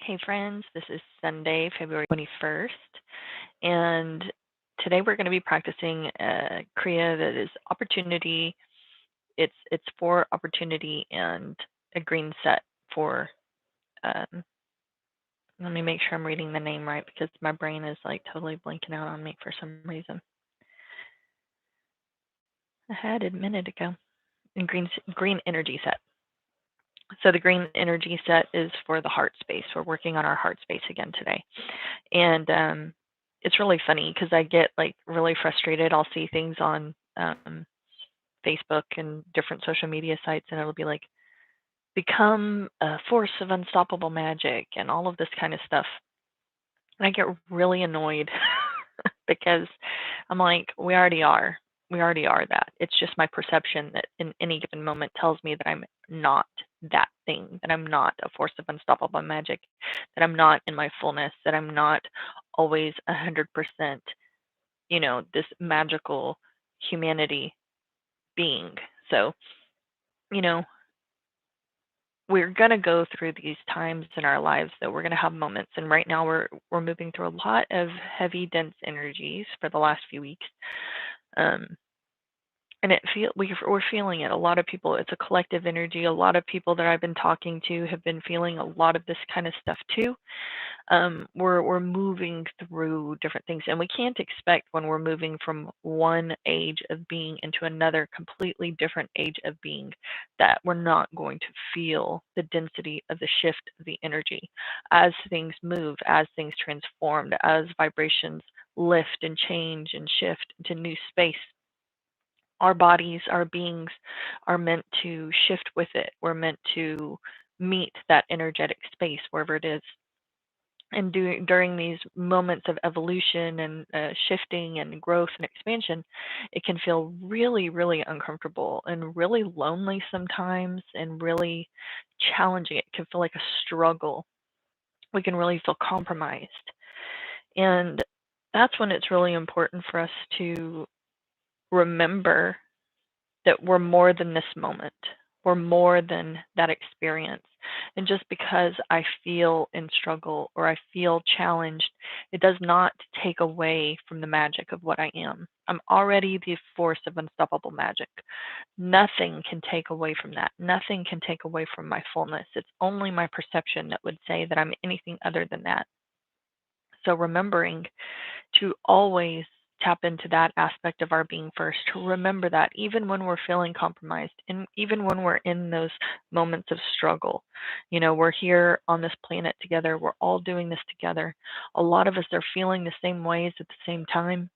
Hey friends, this is Sunday, February 21st, and today we're going to be practicing a Kriya that is opportunity. It's for opportunity and a green set for. Um, Let me make sure I'm reading the name right because my brain is like totally blinking out on me for some reason. I had it a minute ago. And green energy set. So the green energy set is for the heart space. We're working on our heart space again today. And it's really funny because I get like really frustrated. I'll see things on Facebook and different social media sites, and it'll be like, become a force of unstoppable magic and all of this kind of stuff. And I get really annoyed because I'm like, we already are. We already are that. It's just my perception that in any given moment tells me that I'm not that thing, that I'm not a force of unstoppable magic, that I'm not in my fullness, that I'm not always 100%, this magical humanity being. So, you know, we're going to go through these times in our lives that we're going to have moments, and right now we're moving through a lot of heavy dense energies for the last few weeks. um, and we're feeling it. A lot of people, it's a collective energy. A lot of people that I've been talking to have been feeling a lot of this kind of stuff too. We're moving through different things, and we can't expect when we're moving from one age of being into another completely different age of being that we're not going to feel the density of the shift of the energy as things move, as things transform, as vibrations lift and change and shift into new space. Our bodies, our beings are meant to shift with it. We're meant to meet that energetic space wherever it is. And during these moments of evolution and shifting and growth and expansion, it can feel really, really uncomfortable and really lonely sometimes and really challenging. It can feel like a struggle. We can really feel compromised. And that's when it's really important for us to remember that we're more than this moment. We're more than that experience. And just because I feel in struggle or I feel challenged, it does not take away from the magic of what I am. I'm already the force of unstoppable magic. Nothing can take away from that. Nothing can take away from my fullness. It's only my perception that would say that I'm anything other than that. So remembering to always tap into that aspect of our being first, to remember that even when we're feeling compromised and even when we're in those moments of struggle, we're here on this planet together, we're all doing this together. A lot of us are feeling the same ways at the same time.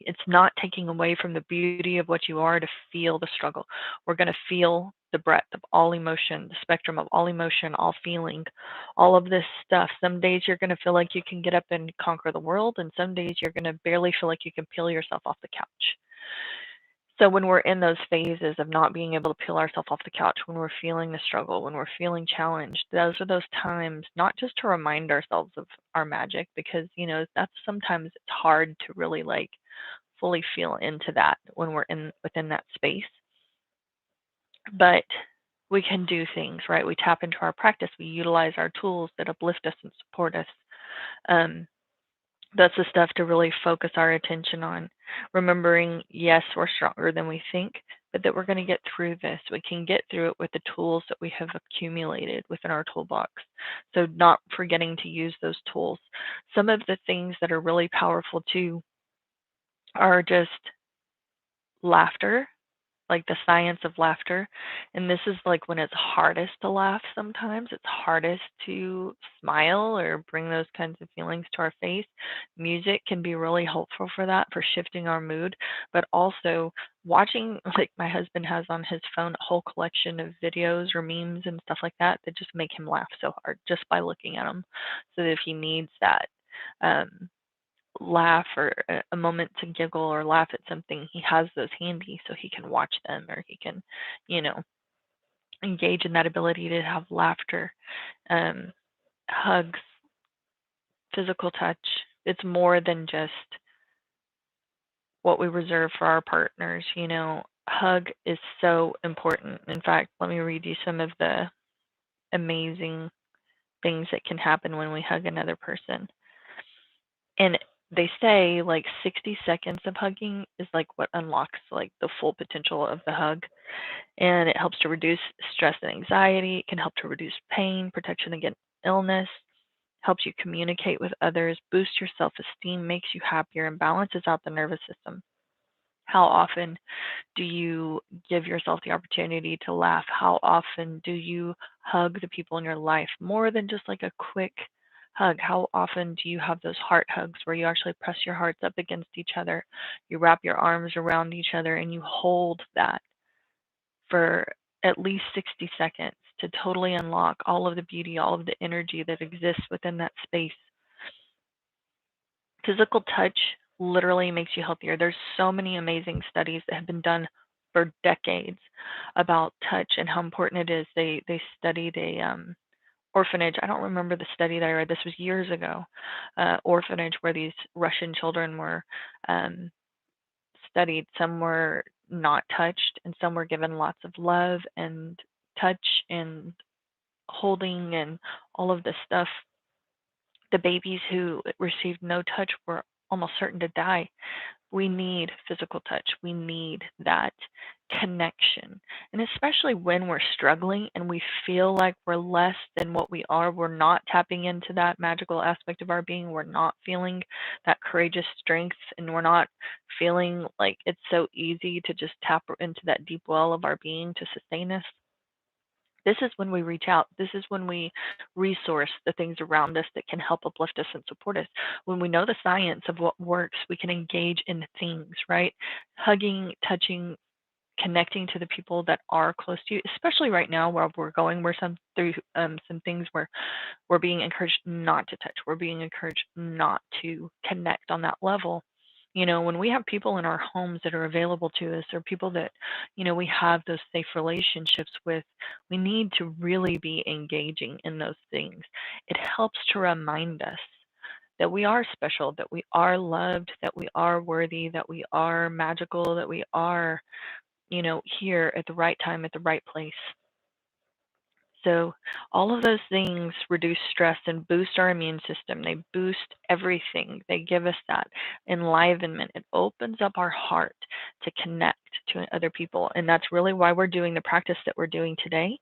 It's not taking away from the beauty of what you are to feel the struggle. We're going to feel the breadth of all emotion, the spectrum of all emotion, all feeling, all of this stuff. Some days you're going to feel like you can get up and conquer the world, and some days you're going to barely feel like you can peel yourself off the couch. So when we're in those phases of not being able to peel ourselves off the couch, when we're feeling the struggle, when we're feeling challenged, those are those times not just to remind ourselves of our magic, because that's sometimes it's hard to really like fully feel into that when we're in within that space. But we can do things, right? We tap into our practice. We utilize our tools that uplift us and support us. Um, that's the stuff to really focus our attention on. Remembering, yes, we're stronger than we think, but that we're going to get through this. We can get through it with the tools that we have accumulated within our toolbox. So not forgetting to use those tools. Some of the things that are really powerful too are just laughter, like the science of laughter. And this is like when it's hardest to laugh sometimes. It's hardest to smile or bring those kinds of feelings to our face. Music can be really helpful for that, for shifting our mood, but also watching, like my husband has on his phone a whole collection of videos or memes and stuff like that that just make him laugh so hard just by looking at them. So that if he needs that, um, laugh or a moment to giggle or laugh at something, he has those handy so he can watch them or he can, you know, engage in that ability to have laughter, um, hugs, physical touch. It's more than just what we reserve for our partners. Hug is so important. In fact, let me read you some of the amazing things that can happen when we hug another person. And they say like 60 seconds of hugging is like what unlocks like the full potential of the hug. And it helps to reduce stress and anxiety. It can help to reduce pain, protection against illness, helps you communicate with others, boosts your self-esteem, makes you happier, and balances out the nervous system. How often do you give yourself the opportunity to laugh? How often do you hug the people in your life more than just like a quick hug? How often do you have those heart hugs where you actually press your hearts up against each other, you wrap your arms around each other, and you hold that for at least 60 seconds to totally unlock all of the beauty, all of the energy that exists within that space? Physical touch literally makes you healthier. There's so many amazing studies that have been done for decades about touch and how important it is. They studied a orphanage. I don't remember the study that I read. This was years ago. Orphanage where these Russian children were um, studied. Some were not touched, and some were given lots of love and touch and holding and all of this stuff. The babies who received no touch were almost certain to die. We need physical touch. We need that connection. And especially when we're struggling and we feel like we're less than what we are, we're not tapping into that magical aspect of our being. We're not feeling that courageous strength, and we're not feeling like it's so easy to just tap into that deep well of our being to sustain us. This is when we reach out. This is when we resource the things around us that can help uplift us and support us. When we know the science of what works, we can engage in things, right? Hugging, touching, connecting to the people that are close to you, especially right now where we're going, where through some things where we're being encouraged not to touch. We're being encouraged not to connect on that level. When we have people in our homes that are available to us, or people that, we have those safe relationships with, we need to really be engaging in those things. It helps to remind us that we are special, that we are loved, that we are worthy, that we are magical, that we are, here at the right time, at the right place. So all of those things reduce stress and boost our immune system. They boost everything. They give us that enlivenment. It opens up our heart to connect to other people. And that's really why we're doing the practice that we're doing today.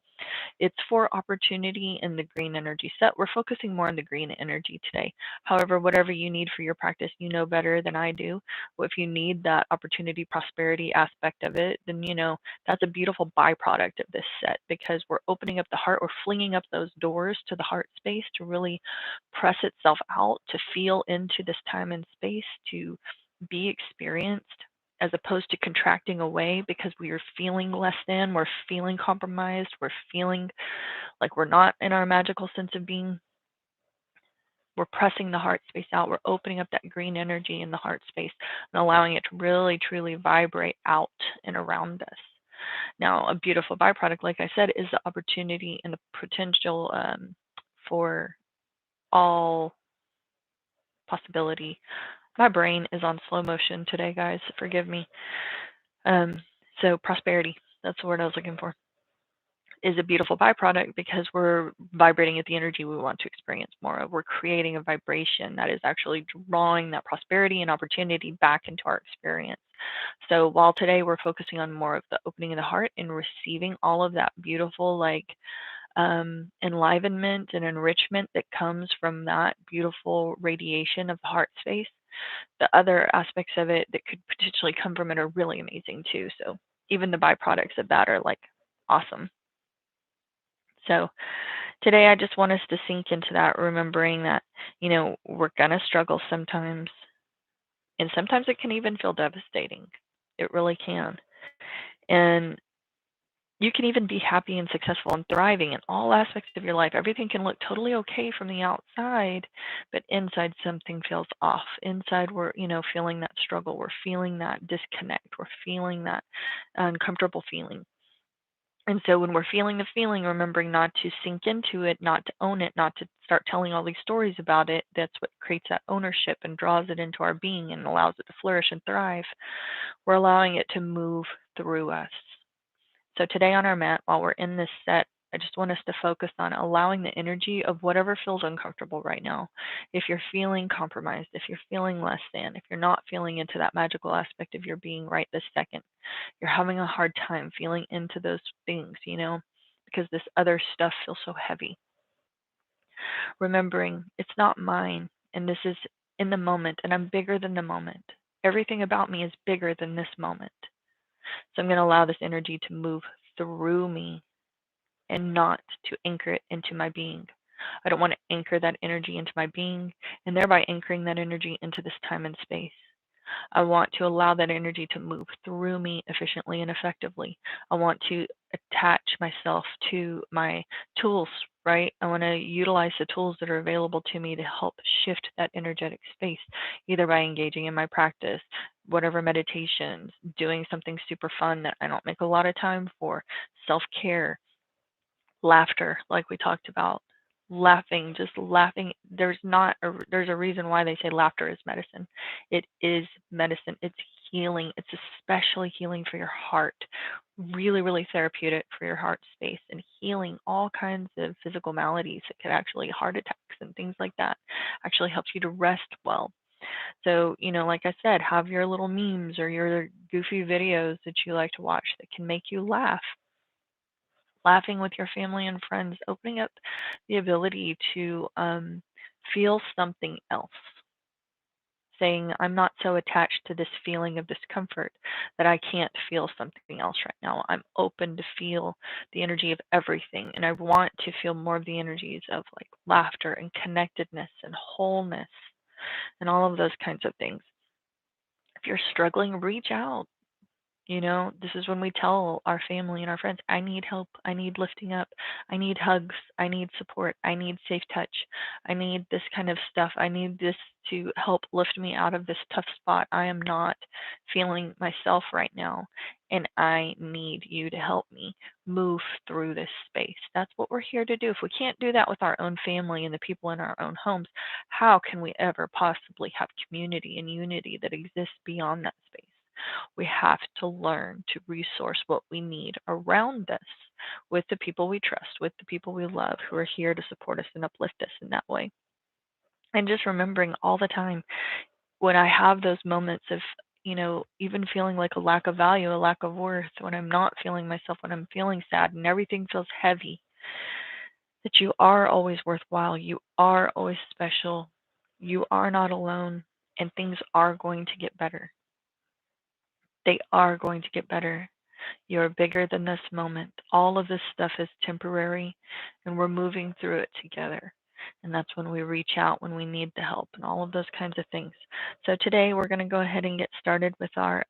It's for opportunity in the green energy set. We're focusing more on the green energy today. However, whatever you need for your practice, you know better than I do. Well, if you need that opportunity, prosperity aspect of it, then that's a beautiful byproduct of this set, because we're opening up the heart. We're flinging up those doors to the heart space to really press itself out, to feel into this time and space, to be experienced, as opposed to contracting away because we are feeling less than, we're feeling compromised, we're feeling like we're not in our magical sense of being. We're pressing the heart space out. We're opening up that green energy in the heart space and allowing it to really, truly vibrate out and around us. Now, a beautiful byproduct, like I said, is the opportunity and the potential for all possibility. My brain is on slow motion today, guys. Forgive me. Um, so prosperity, that's the word I was looking for, is a beautiful byproduct because we're vibrating at the energy we want to experience more of. We're creating a vibration that is actually drawing that prosperity and opportunity back into our experience. So while today we're focusing on more of the opening of the heart and receiving all of that beautiful enlivenment and enrichment that comes from that beautiful radiation of the heart space, the other aspects of it that could potentially come from it are really amazing too. So even the byproducts of that are like awesome. So today I just want us to sink into that, remembering that, we're going to struggle sometimes. And sometimes it can even feel devastating. It really can. And you can even be happy and successful and thriving in all aspects of your life. Everything can look totally okay from the outside, but inside something feels off. Inside we're, feeling that struggle. We're feeling that disconnect. We're feeling that uncomfortable feeling. And so when we're feeling the feeling, remembering not to sink into it, not to own it, not to start telling all these stories about it, that's what creates that ownership and draws it into our being and allows it to flourish and thrive. We're allowing it to move through us. So today on our mat, while we're in this set, I just want us to focus on allowing the energy of whatever feels uncomfortable right now. If you're feeling compromised, if you're feeling less than, if you're not feeling into that magical aspect of your being right this second, you're having a hard time feeling into those things, because this other stuff feels so heavy. Remembering it's not mine, and this is in the moment, and I'm bigger than the moment. Everything about me is bigger than this moment. So I'm going to allow this energy to move through me and not to anchor it into my being. I don't want to anchor that energy into my being and thereby anchoring that energy into this time and space. I want to allow that energy to move through me efficiently and effectively. I want to attach myself to my tools, right? I want to utilize the tools that are available to me to help shift that energetic space, either by engaging in my practice, whatever meditations, doing something super fun that I don't make a lot of time for, self care, laughter, like we talked about. Laughing, just laughing. There's a reason why they say laughter is medicine. It is medicine. It's healing. It's especially healing for your heart. Really, really therapeutic for your heart space and healing all kinds of physical maladies that could actually heart attacks and things like that. Actually helps you to rest well. So, like I said, have your little memes or your goofy videos that you like to watch that can make you laugh, laughing with your family and friends, opening up the ability to feel something else. Saying, I'm not so attached to this feeling of discomfort that I can't feel something else right now. I'm open to feel the energy of everything. And I want to feel more of the energies of like laughter and connectedness and wholeness and all of those kinds of things. If you're struggling, reach out. This is when we tell our family and our friends, I need help. I need lifting up. I need hugs. I need support. I need safe touch. I need this kind of stuff. I need this to help lift me out of this tough spot. I am not feeling myself right now, and I need you to help me move through this space. That's what we're here to do. If we can't do that with our own family and the people in our own homes, how can we ever possibly have community and unity that exists beyond that space? We have to learn to resource what we need around us with the people we trust, with the people we love who are here to support us and uplift us in that way. And just remembering all the time when I have those moments of, even feeling like a lack of value, a lack of worth, when I'm not feeling myself, when I'm feeling sad and everything feels heavy, that you are always worthwhile. You are always special. You are not alone, and things are going to get better. They are going to get better. You're bigger than this moment. All of this stuff is temporary, and we're moving through it together. And that's when we reach out when we need the help and all of those kinds of things. So today we're going to go ahead and get started with our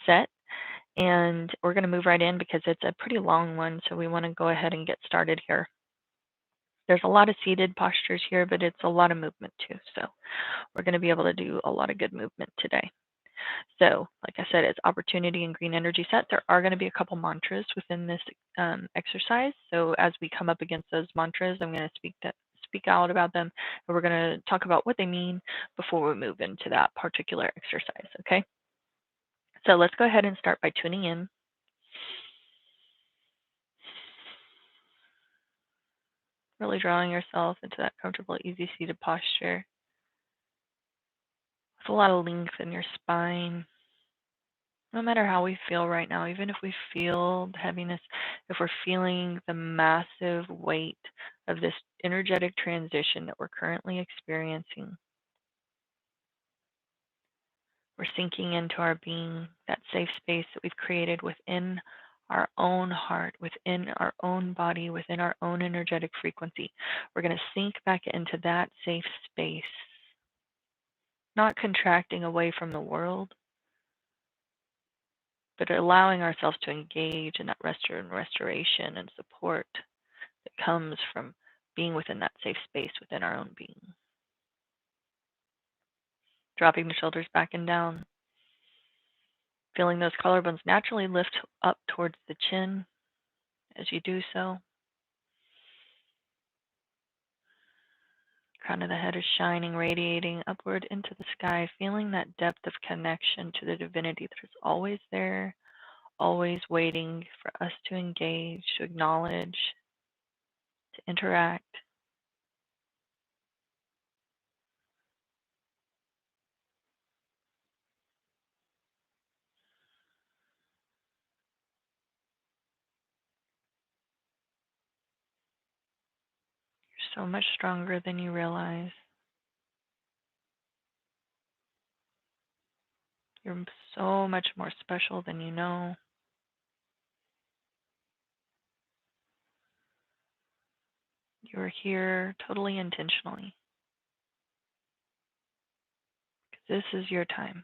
set. And we're going to move right in because it's a pretty long one. So we want to go ahead and get started here. There's a lot of seated postures here, but it's a lot of movement too. So we're going to be able to do a lot of good movement today. So, like I said, it's opportunity and green energy set. There are going to be a couple mantras within this exercise. So, as we come up against those mantras, I'm going to speak out about them, and we're going to talk about what they mean before we move into that particular exercise. Okay. So let's go ahead and start by tuning in. Really drawing yourself into that comfortable, easy seated posture with a lot of length in your spine. No matter how we feel right now, even if we feel the heaviness, if we're feeling the massive weight of this energetic transition that we're currently experiencing, we're sinking into our being, that safe space that we've created within our own heart, within our own body, within our own energetic frequency. We're going to sink back into that safe space, not contracting away from the world, but allowing ourselves to engage in that restoration and support that comes from being within that safe space within our own being. Dropping the shoulders back and down, feeling those collarbones naturally lift up towards the chin as you do so. Crown of the head is shining, radiating upward into the sky, feeling that depth of connection to the divinity that is always there, always waiting for us to engage, to acknowledge, to interact. You're so much stronger than you realize. You're so much more special than you know. You're here totally intentionally. This is your time.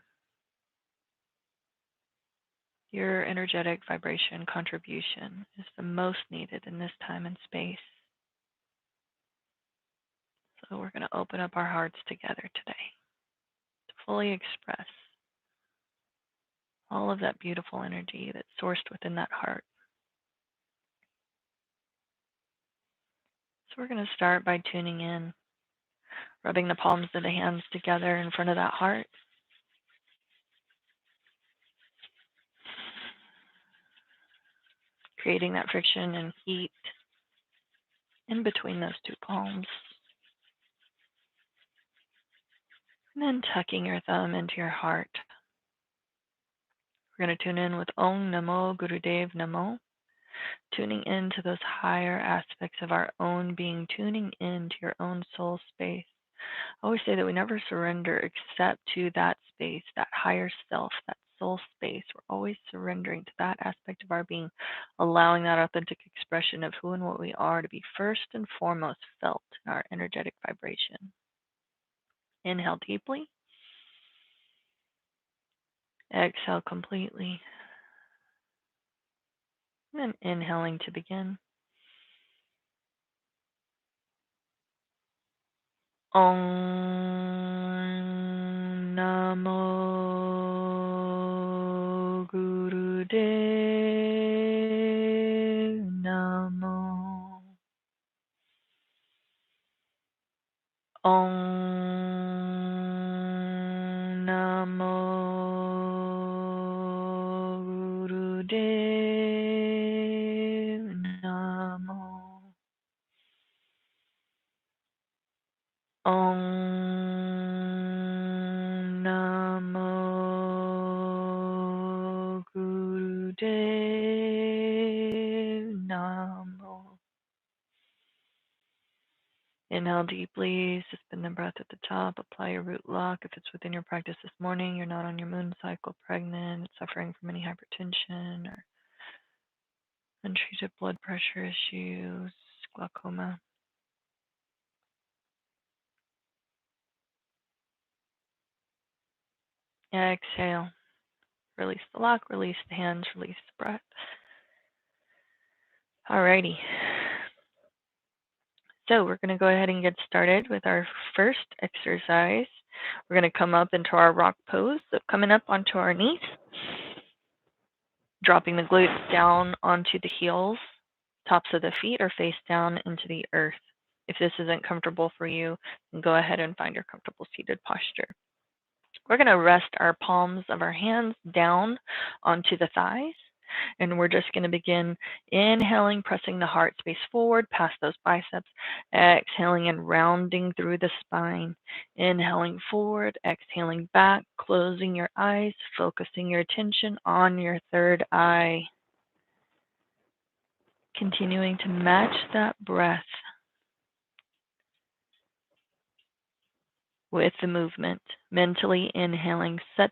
Your energetic vibration contribution is the most needed in this time and space. So we're going to open up our hearts together today to fully express all of that beautiful energy that's sourced within that heart. So we're going to start by tuning in, rubbing the palms of the hands together in front of that heart. Creating that friction and heat in between those two palms. And then tucking your thumb into your heart. We're going to tune in with Om Namo Gurudev Namo, tuning into those higher aspects of our own being, tuning into your own soul space. I always say that we never surrender except to that space, that higher self, that soul space. We're always surrendering to that aspect of our being, allowing that authentic expression of who and what we are to be first and foremost felt in our energetic vibration. Inhale deeply. Exhale completely. And then inhaling to begin. Om Namo Gurudev Namo. Om Namo Gurudev Namo. Om Namo Gurudev Namo. Inhale deeply, suspend the breath at the top, apply your root lock. If it's within your practice this morning, you're not on your moon cycle, pregnant, suffering from any hypertension or untreated blood pressure issues, glaucoma. Exhale. Release the lock, release the hands, release the breath. Alrighty. So we're going to go ahead and get started with our first exercise. We're going to come up into our rock pose. So coming up onto our knees, dropping the glutes down onto the heels, tops of the feet are face down into the earth. If this isn't comfortable for you, then go ahead and find your comfortable seated posture. We're going to rest our palms of our hands down onto the thighs. And we're just going to begin inhaling, pressing the heart space forward past those biceps. Exhaling and rounding through the spine. Inhaling forward, exhaling back, closing your eyes, focusing your attention on your third eye. Continuing to match that breath with the movement. Mentally inhaling, set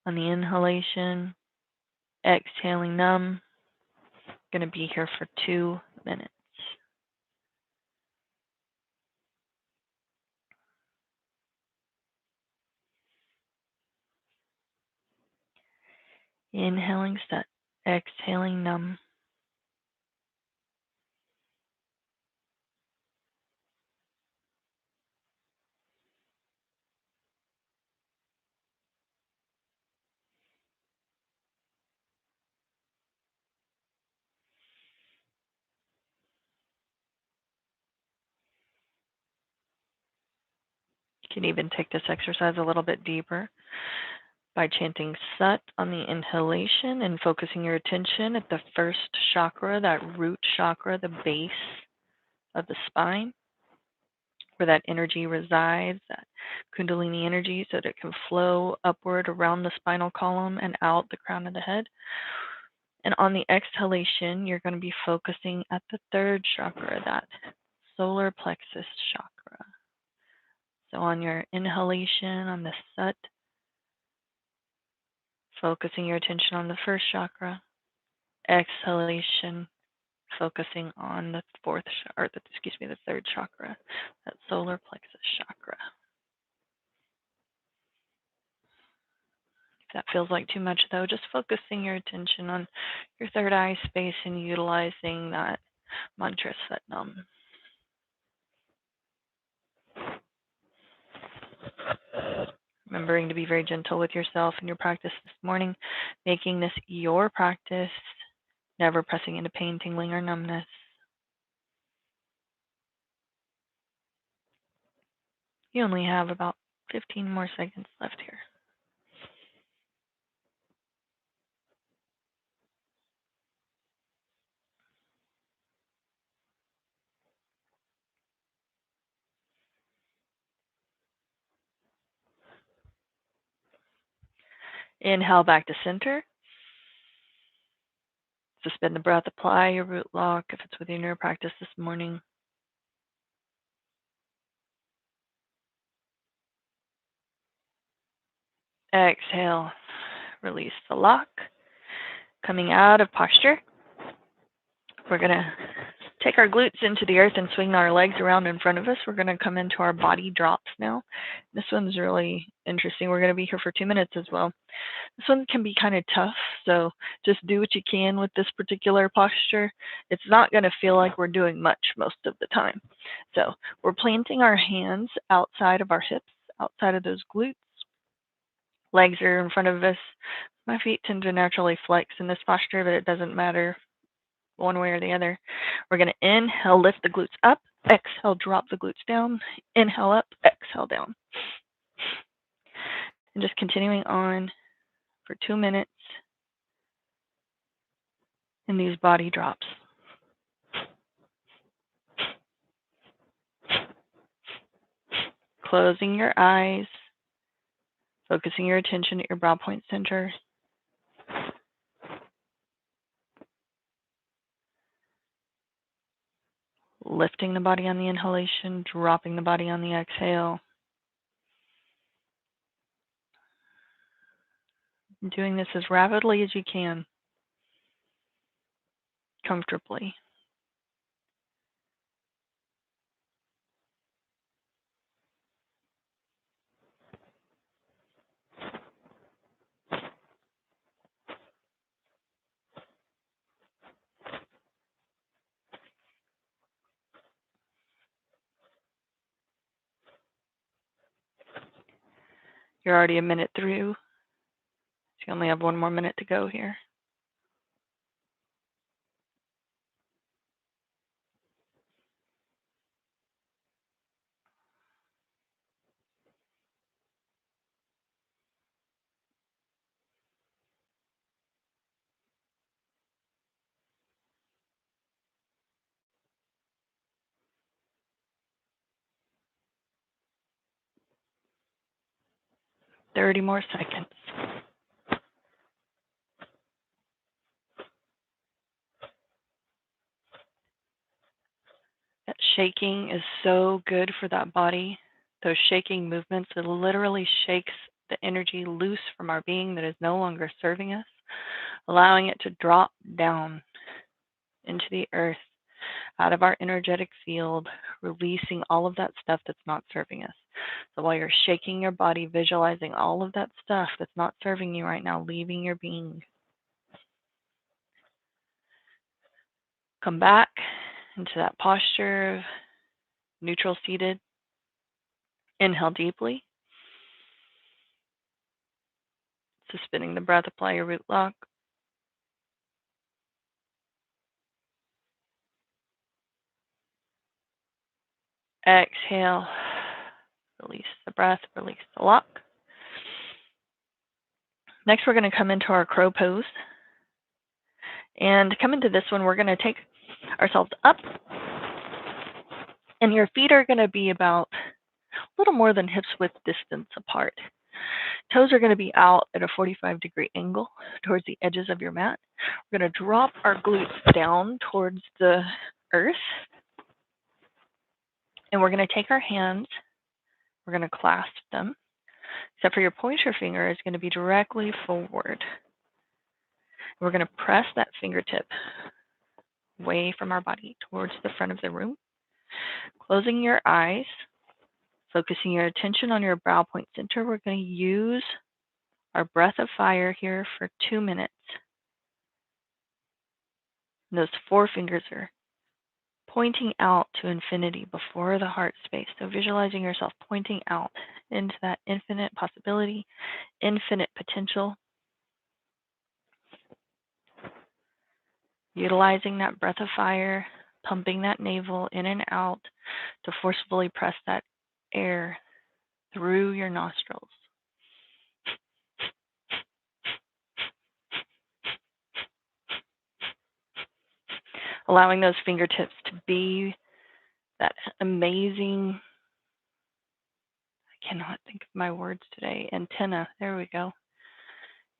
on the inhalation. Exhaling, numb. Going to be here for 2 minutes. Inhaling, set. Exhaling, numb. You can even take this exercise a little bit deeper. by chanting Sat on the inhalation and focusing your attention at the first chakra, that root chakra, the base of the spine, where that energy resides, that Kundalini energy, so that it can flow upward around the spinal column and out the crown of the head. And on the exhalation, you're going to be focusing at the third chakra, that solar plexus chakra. So on your inhalation, on the Sat, focusing your attention on the first chakra. Exhalation, focusing on the the third chakra, that solar plexus chakra. If that feels like too much, though, just focusing your attention on your third eye space and utilizing that mantra Satnam. Remembering to be very gentle with yourself in your practice this morning, making this your practice, never pressing into pain, tingling, or numbness. You only have about 15 more seconds left here. Inhale back to center. Suspend the breath, apply your root lock if it's within your practice this morning. Exhale, release the lock. Coming out of posture, we're going to take our glutes into the earth and swing our legs around in front of us. We're going to come into our body drops now. This one's really interesting. We're going to be here for 2 minutes as well. This one can be kind of tough, so just do what you can with this particular posture. It's not going to feel like we're doing much most of the time. So we're planting our hands outside of our hips, outside of those glutes. Legs are in front of us. My feet tend to naturally flex in this posture, but it doesn't matter one way or the other. We're going to inhale, lift the glutes up. Exhale, drop the glutes down. Inhale up, exhale down. And just continuing on for 2 minutes in these body drops. Closing your eyes, focusing your attention at your brow point center. Lifting the body on the inhalation, dropping the body on the exhale. Doing this as rapidly as you can, comfortably. You're already a minute through, so you only have 1 more minute to go here. Thirty more seconds. That shaking is so good for that body. Those shaking movements, it literally shakes the energy loose from our being that is no longer serving us, allowing it to drop down into the earth, out of our energetic field, releasing all of that stuff that's not serving us. So while you're shaking your body, visualizing all of that stuff that's not serving you right now, leaving your being. Come back into that posture of neutral seated. Inhale deeply. Suspending the breath, apply your root lock. Exhale. Release the breath, release the lock. Next, we're going to come into our crow pose. And to come into this one, we're going to take ourselves up, and your feet are going to be about a little more than hips width distance apart. Toes are going to be out at a 45-degree angle towards the edges of your mat. We're going to drop our glutes down towards the earth, and we're going to take our hands, we're going to clasp them, except for your pointer finger is going to be directly forward. We're going to press that fingertip away from our body towards the front of the room, closing your eyes, focusing your attention on your brow point center. We're going to use our breath of fire here for 2 minutes. And those forefingers are pointing out to infinity before the heart space. So visualizing yourself pointing out into that infinite possibility, infinite potential. Utilizing that breath of fire, pumping that navel in and out to forcefully press that air through your nostrils. Allowing those fingertips to be that amazing, I cannot think of my words today, antenna, there we go.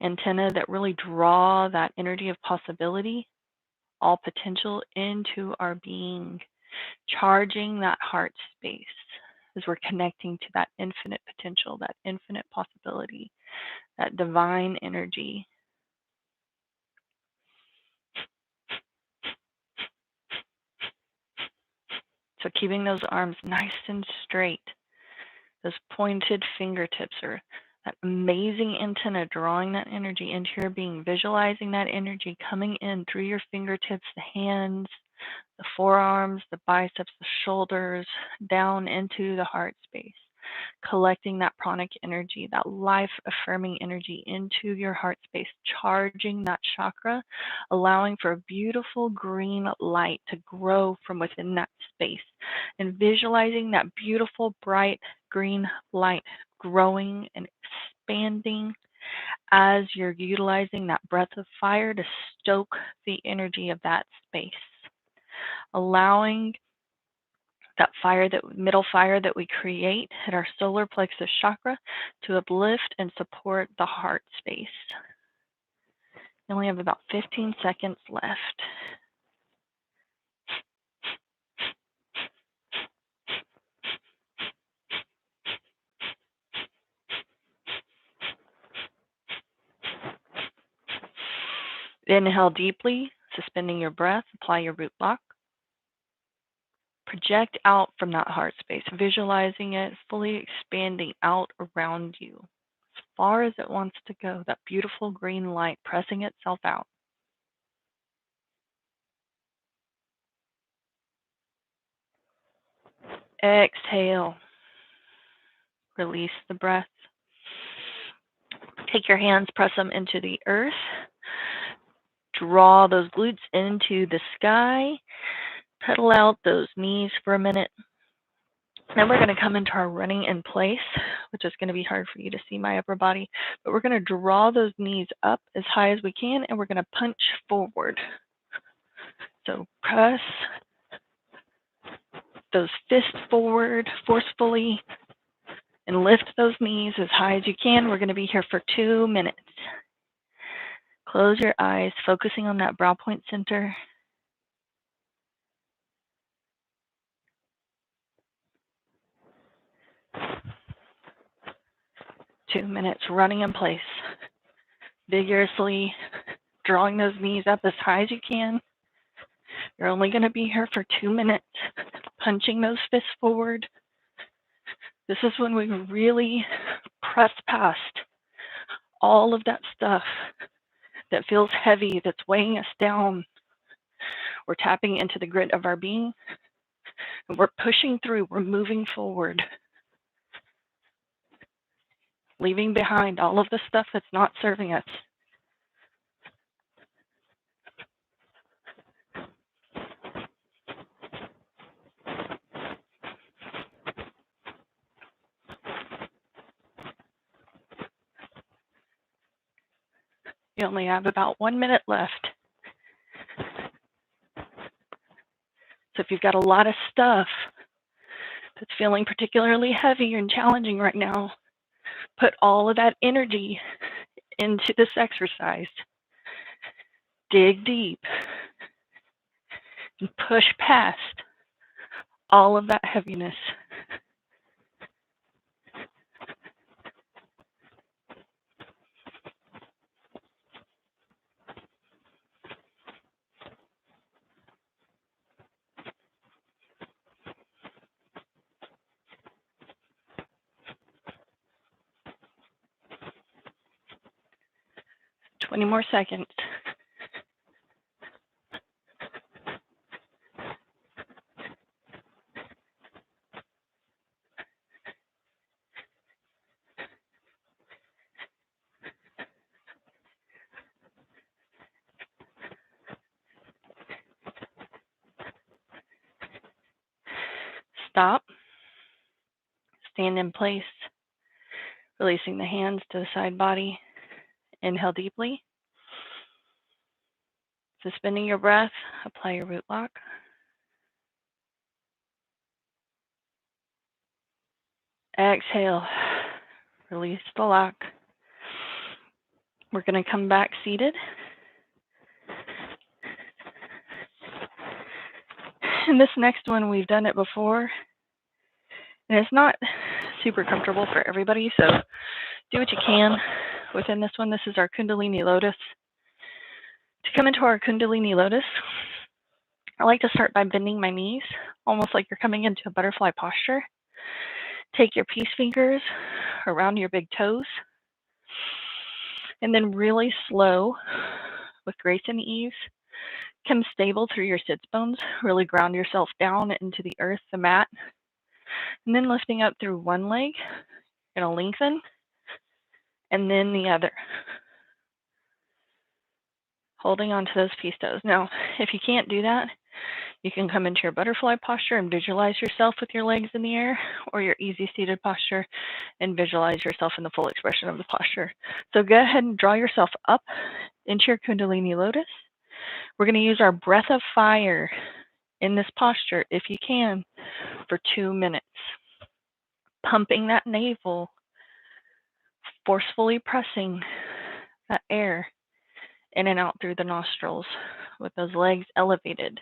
Antenna that really draw that energy of possibility, all potential into our being, charging that heart space as we're connecting to that infinite potential, that infinite possibility, that divine energy. So keeping those arms nice and straight, those pointed fingertips are that amazing antenna drawing that energy into your being, visualizing that energy coming in through your fingertips, the hands, the forearms, the biceps, the shoulders, down into the heart space, collecting that pranic energy, that life-affirming energy into your heart space, charging that chakra, allowing for a beautiful green light to grow from within that space, and visualizing that beautiful, bright green light growing and expanding as you're utilizing that breath of fire to stoke the energy of that space, allowing that fire, that middle fire that we create at our solar plexus chakra to uplift and support the heart space. We only have about 15 seconds left. Inhale deeply, suspending your breath, apply your root block. Project out from that heart space, visualizing it fully expanding out around you as far as it wants to go, that beautiful green light pressing itself out. Exhale. Release the breath. Take your hands, press them into the earth. Draw those glutes into the sky. Pedal out those knees for a minute. Then we're going to come into our running in place, which is going to be hard for you to see my upper body. But we're going to draw those knees up as high as we can, and we're going to punch forward. So press those fists forward forcefully and lift those knees as high as you can. We're going to be here for 2 minutes. Close your eyes, focusing on that brow point center. Two minutes running in place, vigorously drawing those knees up as high as you can. You're only going to be here for 2 minutes, punching those fists forward. This is when we really press past all of that stuff that feels heavy, that's weighing us down. We're tapping into the grit of our being, and we're pushing through, we're moving forward, leaving behind all of the stuff that's not serving us. You only have about 1 minute left. So if you've got a lot of stuff that's feeling particularly heavy and challenging right now, put all of that energy into this exercise. Dig deep and push past all of that heaviness. Twenty more seconds. Stop. Stand in place, releasing the hands to the side body. Inhale deeply. Suspending your breath, apply your root lock. Exhale, release the lock. We're going to come back seated. And this next one, we've done it before. And it's not super comfortable for everybody, so do what you can within this one. This is our Kundalini Lotus. To come into our Kundalini Lotus, I like to start by bending my knees, almost like you're coming into a butterfly posture. Take your peace fingers around your big toes, and then really slow, with grace and ease, come stable through your sits bones. Really ground yourself down into the earth, the mat, and then lifting up through one leg. You're going to lengthen, and then the other. Holding on to those peace toes. Now, if you can't do that, you can come into your butterfly posture and visualize yourself with your legs in the air, or your easy seated posture and visualize yourself in the full expression of the posture. So go ahead and draw yourself up into your Kundalini Lotus. We're going to use our breath of fire in this posture, if you can, for 2 minutes. Pumping that navel, forcefully pressing that air in and out through the nostrils with those legs elevated.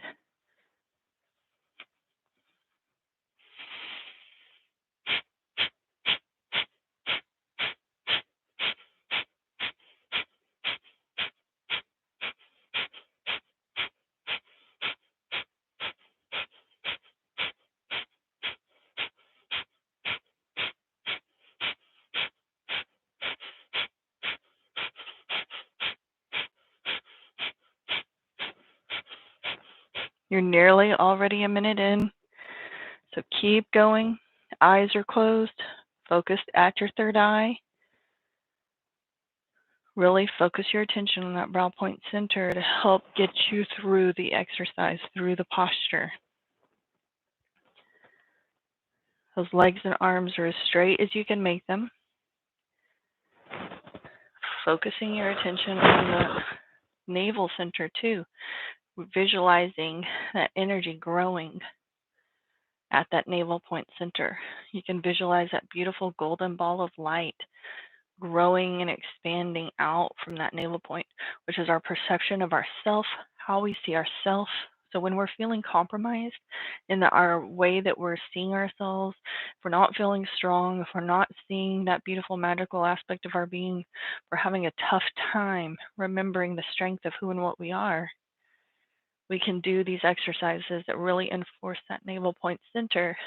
You're nearly already a minute in, so keep going. Eyes are closed, focused at your third eye. Really focus your attention on that brow point center to help get you through the exercise, through the posture. Those legs and arms are as straight as you can make them. Focusing your attention on the navel center too. Visualizing that energy growing at that navel point center. You can visualize that beautiful golden ball of light growing and expanding out from that navel point, which is our perception of ourself, how we see ourselves. So when we're feeling compromised in our way that we're seeing ourselves, if we're not feeling strong, if we're not seeing that beautiful magical aspect of our being, if we're having a tough time remembering the strength of who and what we are, we can do these exercises that really enforce that navel point center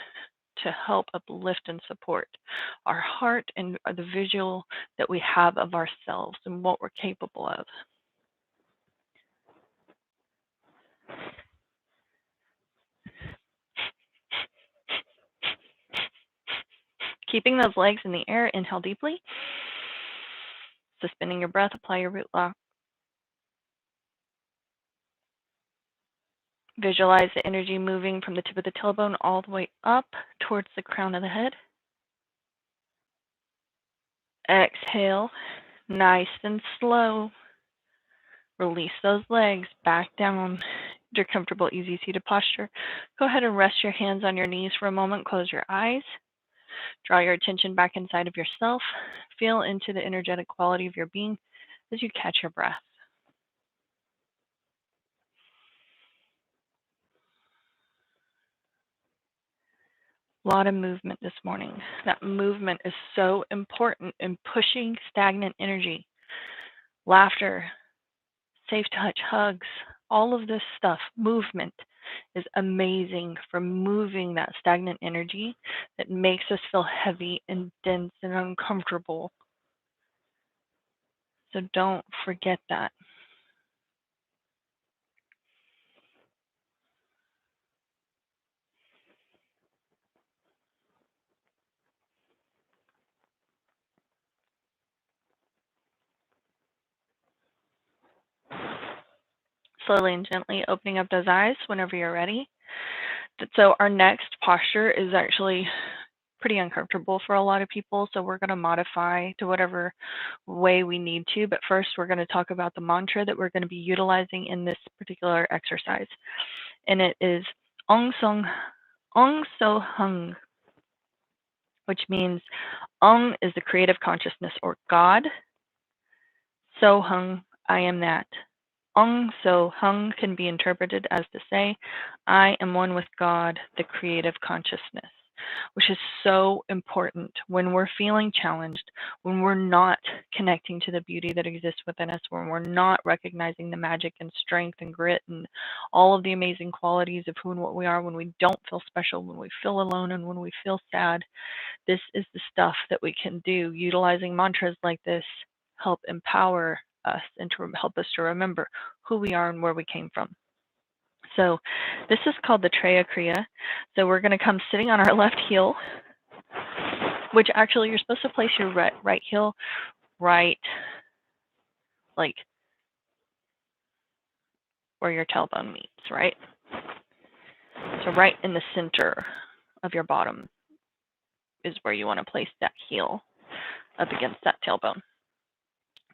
to help uplift and support our heart and the visual that we have of ourselves and what we're capable of. Keeping those legs in the air, inhale deeply. Suspending your breath, apply your root lock. Visualize the energy moving from the tip of the tailbone all the way up towards the crown of the head. Exhale, nice and slow. Release those legs back down your comfortable, easy seated posture. Go ahead and rest your hands on your knees for a moment. Close your eyes. Draw your attention back inside of yourself. Feel into the energetic quality of your being as you catch your breath. A lot of movement this morning. That movement is so important in pushing stagnant energy. Laughter, safe touch, hugs, all of this stuff, movement is amazing for moving that stagnant energy that makes us feel heavy and dense and uncomfortable. So don't forget that. Slowly and gently opening up those eyes whenever you're ready. So our next posture is actually pretty uncomfortable for a lot of people, so we're going to modify to whatever way we need to. But first, we're going to talk about the mantra that we're going to be utilizing in this particular exercise, and it is Ong So Hung, which means Ong is the creative consciousness or God. So Hung, I am that. Ong So Hung can be interpreted as to say, I am one with God, the creative consciousness, which is so important when we're feeling challenged, when we're not connecting to the beauty that exists within us, when we're not recognizing the magic and strength and grit and all of the amazing qualities of who and what we are, when we don't feel special, when we feel alone, and when we feel sad. This is the stuff that we can do. Utilizing mantras like this help empower us and to help us to remember who we are and where we came from. So this is called the Treya Kriya. So we're going to come sitting on our left heel, which actually you're supposed to place your right heel right, like where your tailbone meets, right? So right in the center of your bottom is where you want to place that heel up against that tailbone.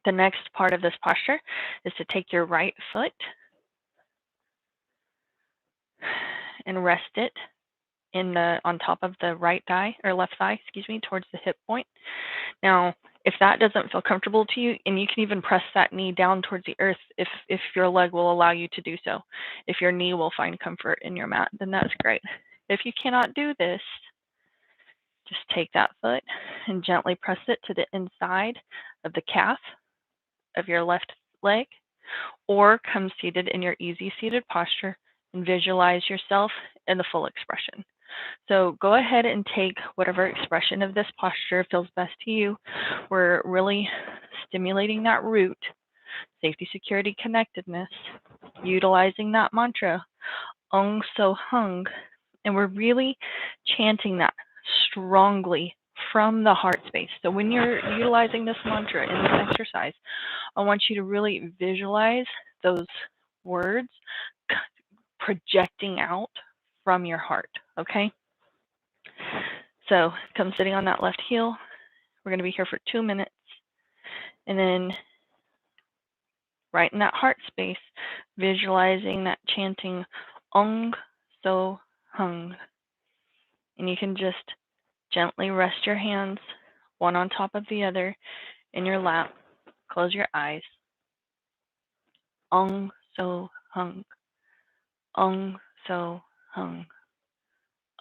The next part of this posture is to take your right foot and rest it on top of the right thigh, or left thigh, excuse me, towards the hip point. Now, if that doesn't feel comfortable to you, and you can even press that knee down towards the earth if your leg will allow you to do so. If your knee will find comfort in your mat, then that's great. If you cannot do this, just take that foot and gently press it to the inside of the calf of your left leg, or come seated in your easy seated posture and visualize yourself in the full expression. So go ahead and take whatever expression of this posture feels best to you. We're really stimulating that root, safety, security, connectedness, utilizing that mantra, Ong So Hung, and we're really chanting that strongly from the heart space. So when you're utilizing this mantra in this exercise, I want you to really visualize those words projecting out from your heart, okay? So come sitting on that left heel. We're going to be here for 2 minutes. And then right in that heart space, visualizing that chanting Ong So Hung. And you can just gently rest your hands, one on top of the other, in your lap. Close your eyes. Ong So Hung. Ong So Hung.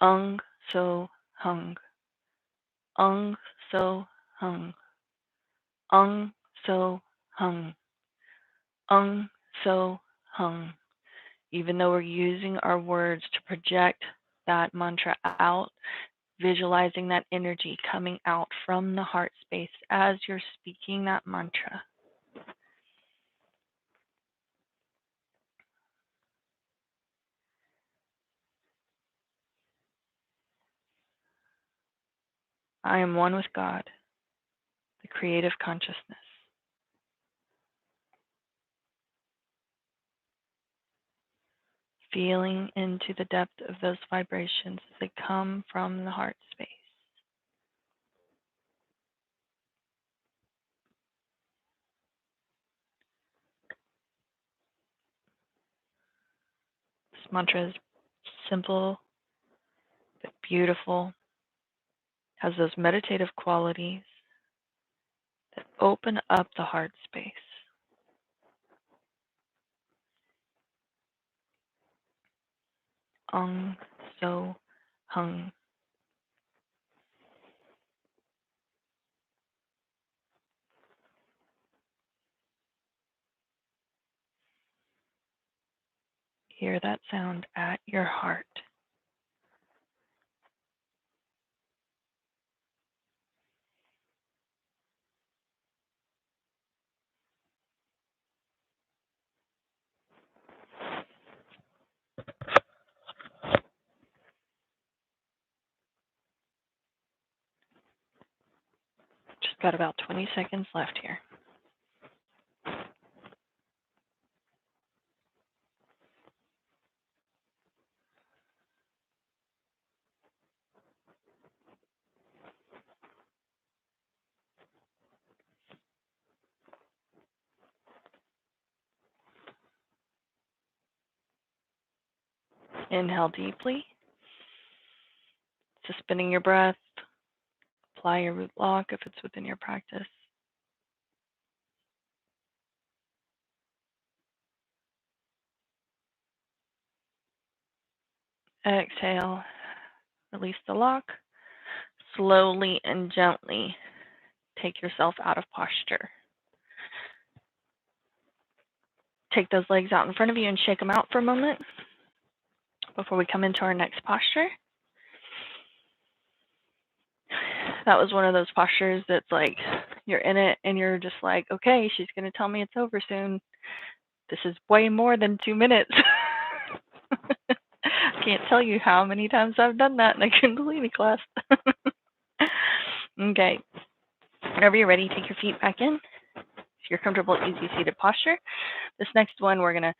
Ong So Hung. Ong So Hung. Ong So Hung. Ong So Hung. Even though we're using our words to project that mantra out, visualizing that energy coming out from the heart space as you're speaking that mantra. I am one with God, the creative consciousness. Feeling into the depth of those vibrations as they come from the heart space. mantra is simple but beautiful, has those meditative qualities that open up the heart space. Ong, so, hung. Hear that sound at your heart. Just got about 20 seconds left here. Inhale deeply, suspending your breath. Apply your root lock if it's within your practice. Exhale, release the lock. Slowly and gently take yourself out of posture. Take those legs out in front of you and shake them out for a moment before we come into our next posture. That was one of those postures that's like you're in it and you're just like, okay, she's going to tell me it's over soon. This is way more than 2 minutes. I can't tell you how many times I've done that in a Kundalini class. Okay. Whenever you're ready, take your feet back in. If you're comfortable, easy seated posture. This next one, we're going to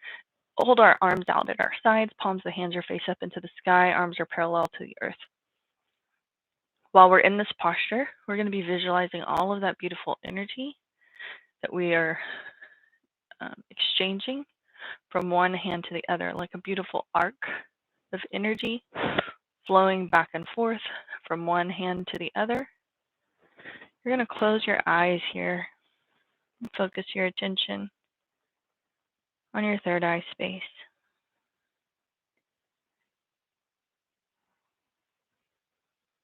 hold our arms out at our sides. Palms of the hands are face up into the sky. Arms are parallel to the earth. While we're in this posture, we're going to be visualizing all of that beautiful energy that we are exchanging from one hand to the other, like a beautiful arc of energy flowing back and forth from one hand to the other. You're going to close your eyes here and focus your attention on your third eye space.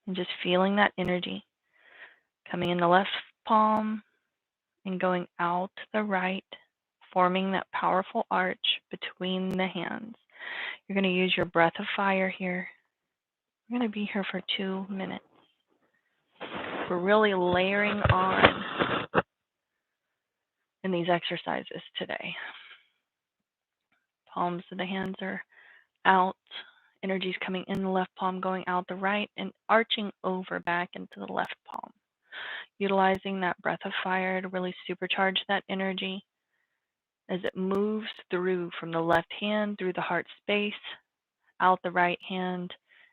And just feeling that energy coming in the left palm and going out the right, forming that powerful arch between the hands. You're going to use your breath of fire here. We're going to be here for 2 minutes. We're really layering on in these exercises today. Palms of the hands are out. Energy's coming in the left palm, going out the right, and arching over back into the left palm. Utilizing that breath of fire to really supercharge that energy as it moves through from the left hand through the heart space, out the right hand,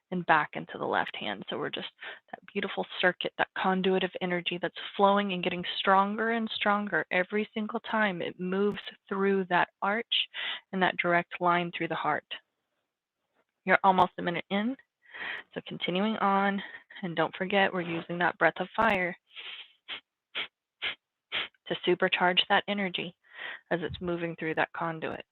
and back into the left hand. So we're just that beautiful circuit, that conduit of energy that's flowing and getting stronger and stronger every single time it moves through that arch and that direct line through the heart. You're almost a minute in, so continuing on, and don't forget we're using that breath of fire to supercharge that energy as it's moving through that conduit.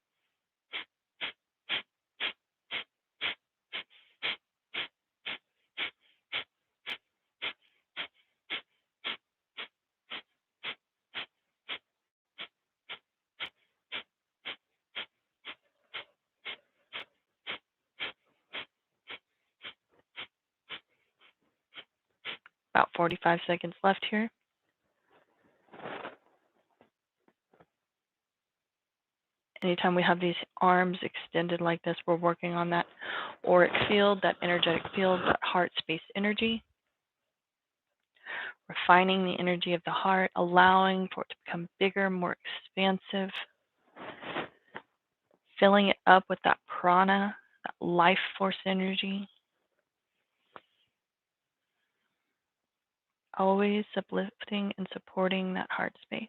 About 45 seconds left here. Anytime we have these arms extended like this, we're working on that auric field, that energetic field, that heart space energy. Refining the energy of the heart, allowing for it to become bigger, more expansive. Filling it up with that prana, that life force energy. Always uplifting and supporting that heart space.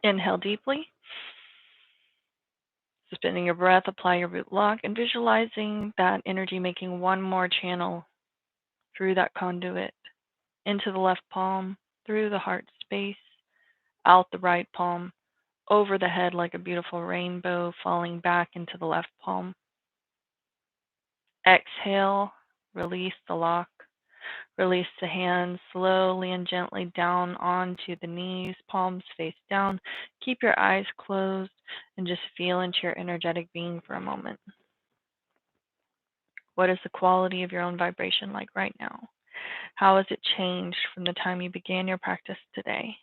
Inhale deeply. Suspending your breath, apply your root lock and visualizing that energy making one more channel through that conduit into the left palm, through the heart space, out the right palm, over the head like a beautiful rainbow, falling back into the left palm. Exhale, release the lock. Release the hands slowly and gently down onto the knees, palms face down. Keep your eyes closed and just feel into your energetic being for a moment. What is the quality of your own vibration like right now? How has it changed from the time you began your practice today?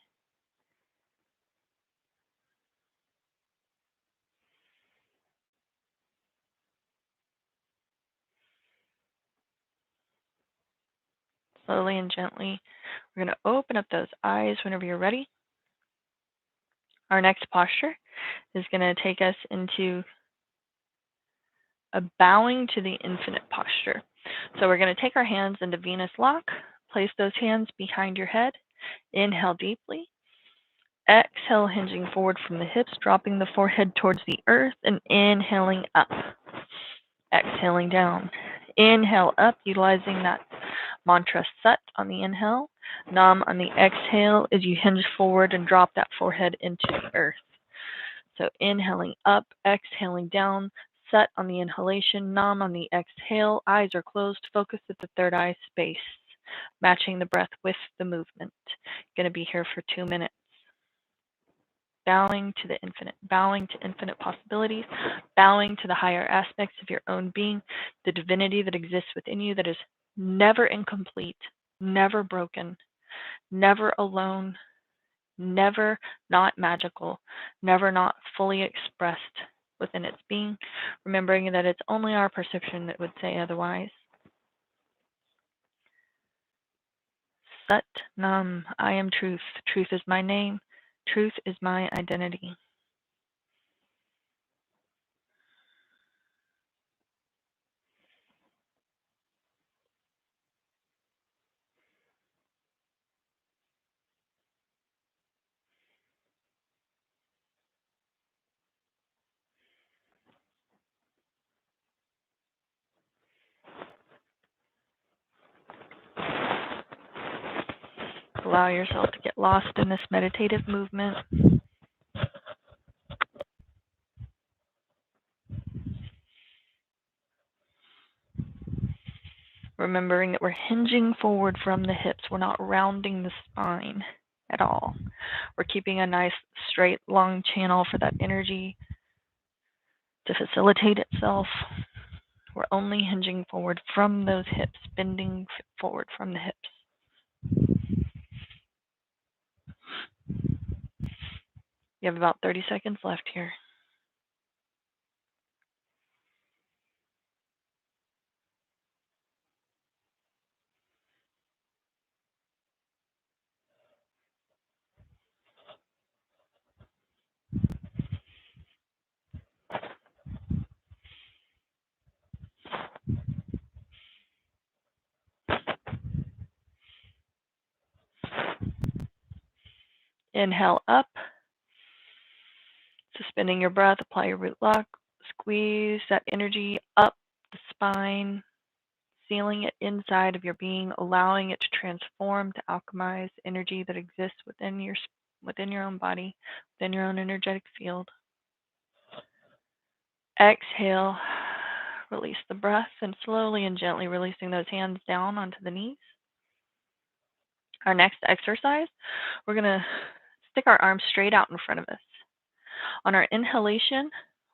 Slowly and gently, we're going to open up those eyes whenever you're ready. Our next posture is going to take us into a bowing to the infinite posture. So we're going to take our hands into Venus lock, place those hands behind your head, inhale deeply, exhale hinging forward from the hips, dropping the forehead towards the earth, and inhaling up, exhaling down. Inhale up, utilizing that mantra Sat on the inhale, Nam on the exhale as you hinge forward and drop that forehead into the earth. So inhaling up, exhaling down, Sat on the inhalation, Nam on the exhale. Eyes are closed, focus at the third eye space, matching the breath with the movement. Going to be here for 2 minutes. Bowing to the infinite, bowing to infinite possibilities, bowing to the higher aspects of your own being, the divinity that exists within you that is never incomplete, never broken, never alone, never not magical, never not fully expressed within its being, remembering that it's only our perception that would say otherwise. Sat Nam, I am truth. Truth is my name. Truth is my identity. Allow yourself to get lost in this meditative movement. Remembering that we're hinging forward from the hips. We're not rounding the spine at all. We're keeping a nice, straight, long channel for that energy to facilitate itself. We're only hinging forward from those hips, bending forward from the hips. You have about 30 seconds left here. Inhale up, suspending your breath, apply your root lock, squeeze that energy up the spine, sealing it inside of your being, allowing it to transform, to alchemize energy that exists within your own body, within your own energetic field. Exhale, release the breath, and slowly and gently releasing those hands down onto the knees. Our next exercise, we're going to stick our arms straight out in front of us. On our inhalation,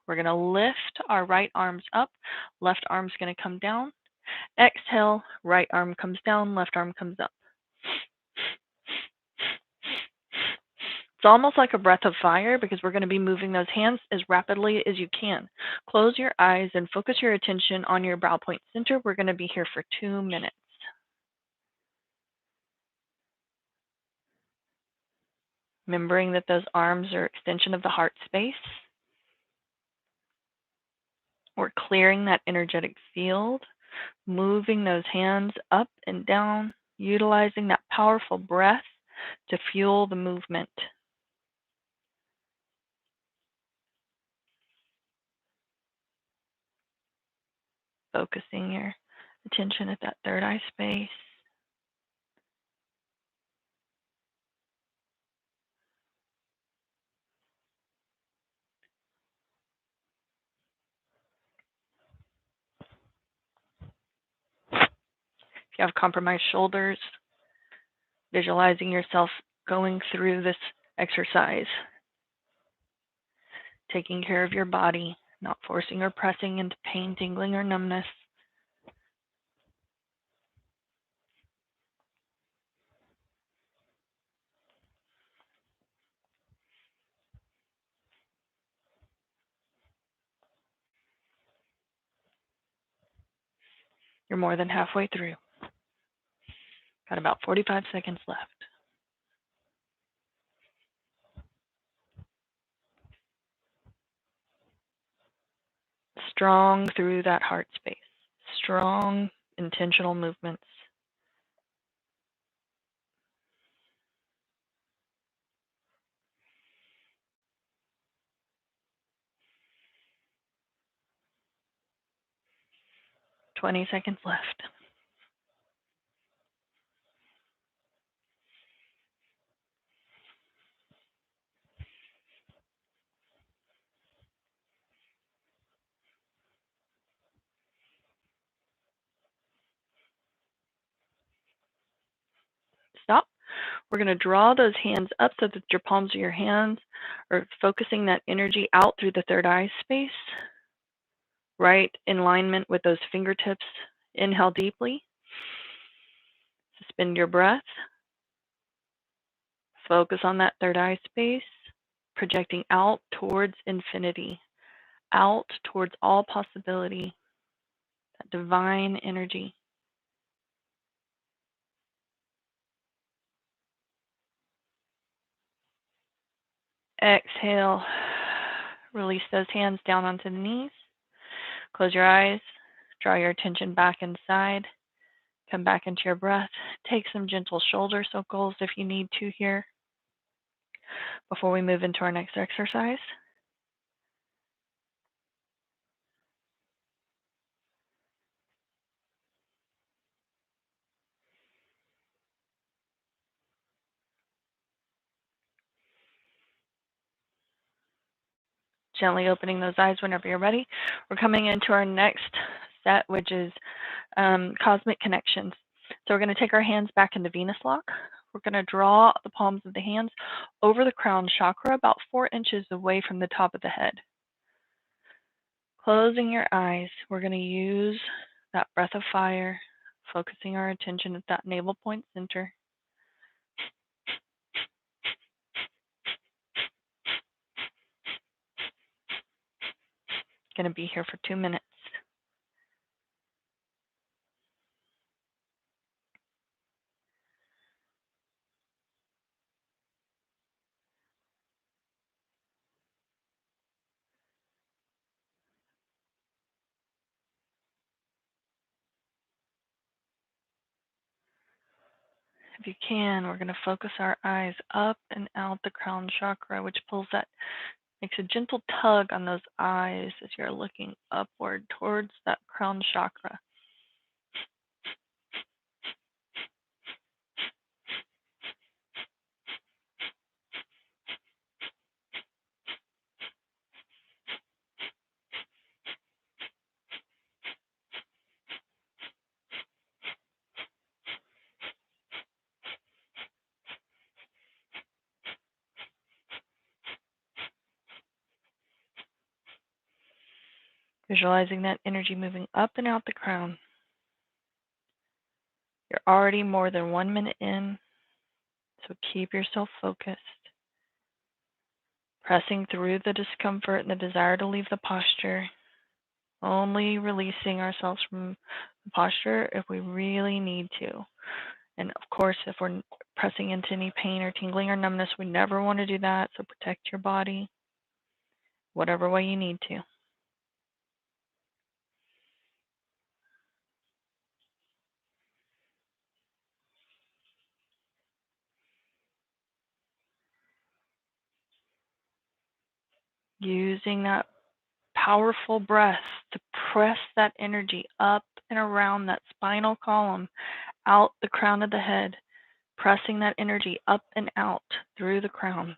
we're going to lift our right arms up, left arm's going to come down. Exhale, right arm comes down, left arm comes up. It's almost like a breath of fire because we're going to be moving those hands as rapidly as you can. Close your eyes and focus your attention on your brow point center. We're going to be here for 2 minutes. Remembering that those arms are extension of the heart space. We're clearing that energetic field, moving those hands up and down, utilizing that powerful breath to fuel the movement. focusing your attention at that third eye space. If you have compromised shoulders, visualizing yourself going through this exercise, taking care of your body, not forcing or pressing into pain, tingling, or numbness. You're more than halfway through. Got about 45 seconds left. Strong through that heart space. Strong, intentional movements. Twenty seconds left. Stop. We're going to draw those hands up so that your palms of your hands are focusing that energy out through the third eye space, right in alignment with those fingertips. Inhale deeply. Suspend your breath. Focus on that third eye space, projecting out towards infinity, out towards all possibility, that divine energy. Exhale. Release those hands down onto the knees. Close your eyes. Draw your attention back inside. Come back into your breath. Take some gentle shoulder circles if you need to here before we move into our next exercise. Gently opening those eyes whenever you're ready. We're coming into our next set, which is cosmic connections. So we're going to take our hands back into Venus lock. We're going to draw the palms of the hands over the crown chakra, about 4 inches away from the top of the head. Closing your eyes, we're going to use that breath of fire, focusing our attention at that navel point center. Going to be here for 2 minutes. If you can, we're going to focus our eyes up and out the crown chakra, which pulls that, makes a gentle tug on those eyes as you're looking upward towards that crown chakra. Visualizing that energy moving up and out the crown. You're already more than 1 minute in, so keep yourself focused. Pressing through the discomfort and the desire to leave the posture. Only releasing ourselves from the posture if we really need to. And of course, if we're pressing into any pain or tingling or numbness, we never want to do that. So protect your body, whatever way you need to. Using that powerful breath to press that energy up and around that spinal column, out the crown of the head, pressing that energy up and out through the crown.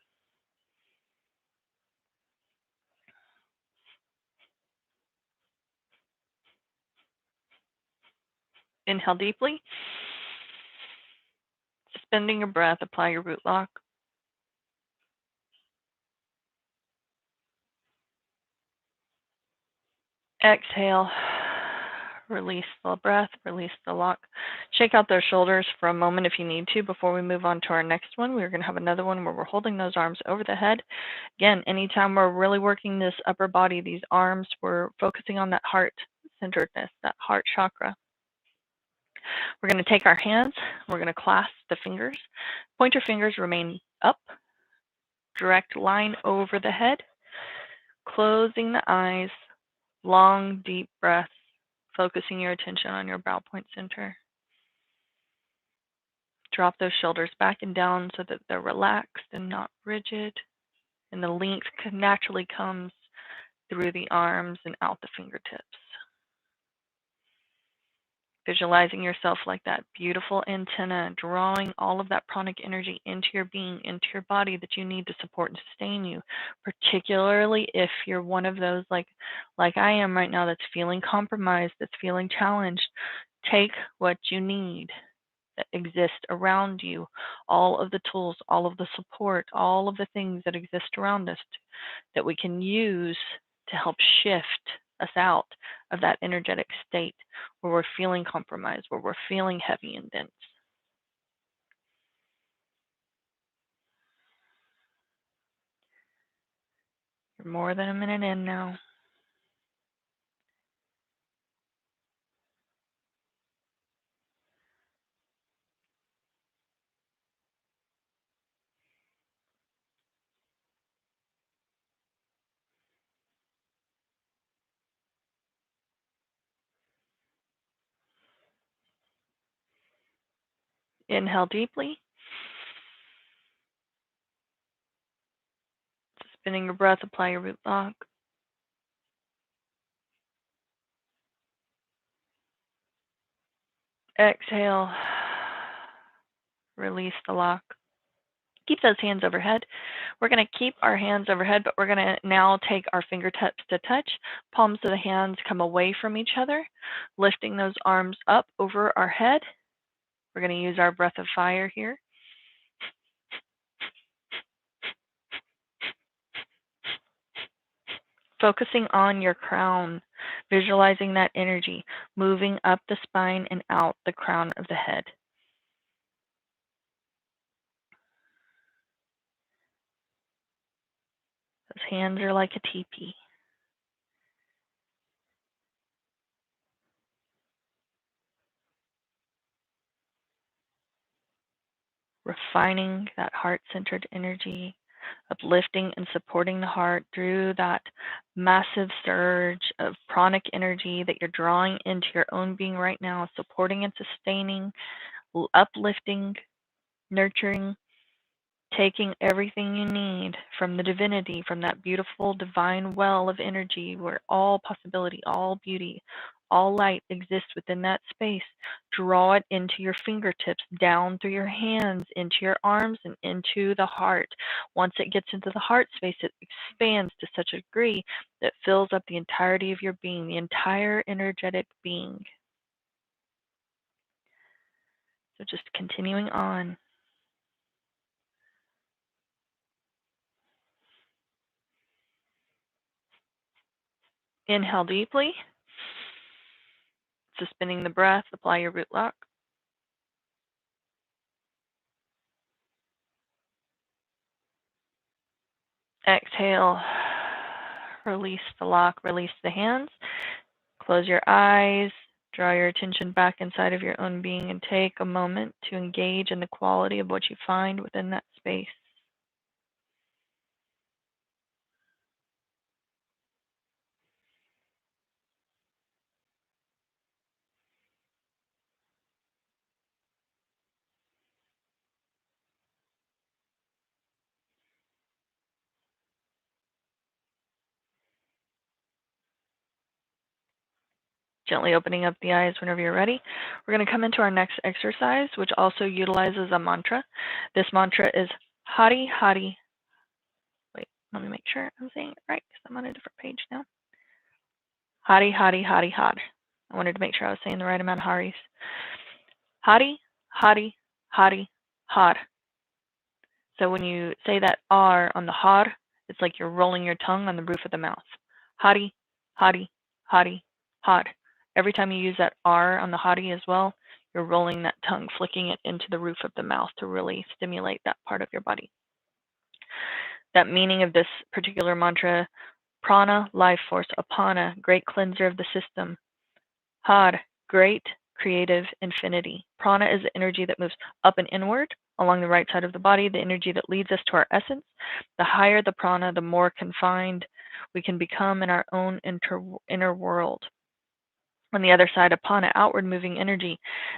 Inhale deeply. Suspending your breath, apply your root lock. Exhale. Release the breath, release the lock. Shake out those shoulders for a moment if you need to before we move on to our next one. We're going to have another one where we're holding those arms over the head. Again, anytime we're really working this upper body, these arms, we're focusing on that heart-centeredness, that heart chakra. We're going to take our hands, we're going to clasp the fingers. Pointer fingers remain up, direct line over the head, closing the eyes, long, deep breaths, focusing your attention on your brow point center. Drop those shoulders back and down so that they're relaxed and not rigid, and the length naturally comes through the arms and out the fingertips. Visualizing yourself like that beautiful antenna, drawing all of that pranic energy into your being, into your body that you need to support and sustain you, particularly if you're one of those like I am right now that's feeling compromised, that's feeling challenged. Take what you need that exist around you, all of the tools, all of the support, all of the things that exist around us that we can use to help shift us out of that energetic state where we're feeling compromised, where we're feeling heavy and dense. You're more than a minute in now. Inhale deeply. Suspending your breath, apply your root lock. Exhale. Release the lock. Keep those hands overhead. We're going to keep our hands overhead, but we're going to now take our fingertips to touch. Palms of the hands come away from each other, lifting those arms up over our head. We're going to use our breath of fire here. Focusing on your crown, visualizing that energy moving up the spine and out the crown of the head. Those hands are like a teepee. Refining that heart-centered energy, uplifting and supporting the heart through that massive surge of pranic energy that you're drawing into your own being right now, supporting and sustaining, uplifting, nurturing, taking everything you need from the divinity, from that beautiful divine well of energy where all possibility, all beauty, all light exists within that space. Draw it into your fingertips, down through your hands, into your arms, and into the heart. Once it gets into the heart space, it expands to such a degree that fills up the entirety of your being, the entire energetic being. So just continuing on. Inhale deeply. Suspending the breath, apply your root lock. Exhale, release the lock, release the hands. Close your eyes, draw your attention back inside of your own being and take a moment to engage in the quality of what you find within that space. Gently opening up the eyes whenever you're ready. We're going to come into our next exercise, which also utilizes a mantra. This mantra is Hari Hari. Wait, let me make sure I'm saying it right because I'm on a different page now. Hari Hari Hari Had. I wanted to make sure I was saying the right amount of Haris. Hari Hari Hari Had. So when you say that R on the har, it's like you're rolling your tongue on the roof of the mouth. Hari, hari, hari, had. Every time you use that R on the hari as well, you're rolling that tongue, flicking it into the roof of the mouth to really stimulate that part of your body. That meaning of this particular mantra, prana, life force, apana, great cleanser of the system, had, great creative infinity. Prana is the energy that moves up and inward along the right side of the body, the energy that leads us to our essence. The higher the prana, the more confined we can become in our own inner world. On the other side, apana, outward moving energy,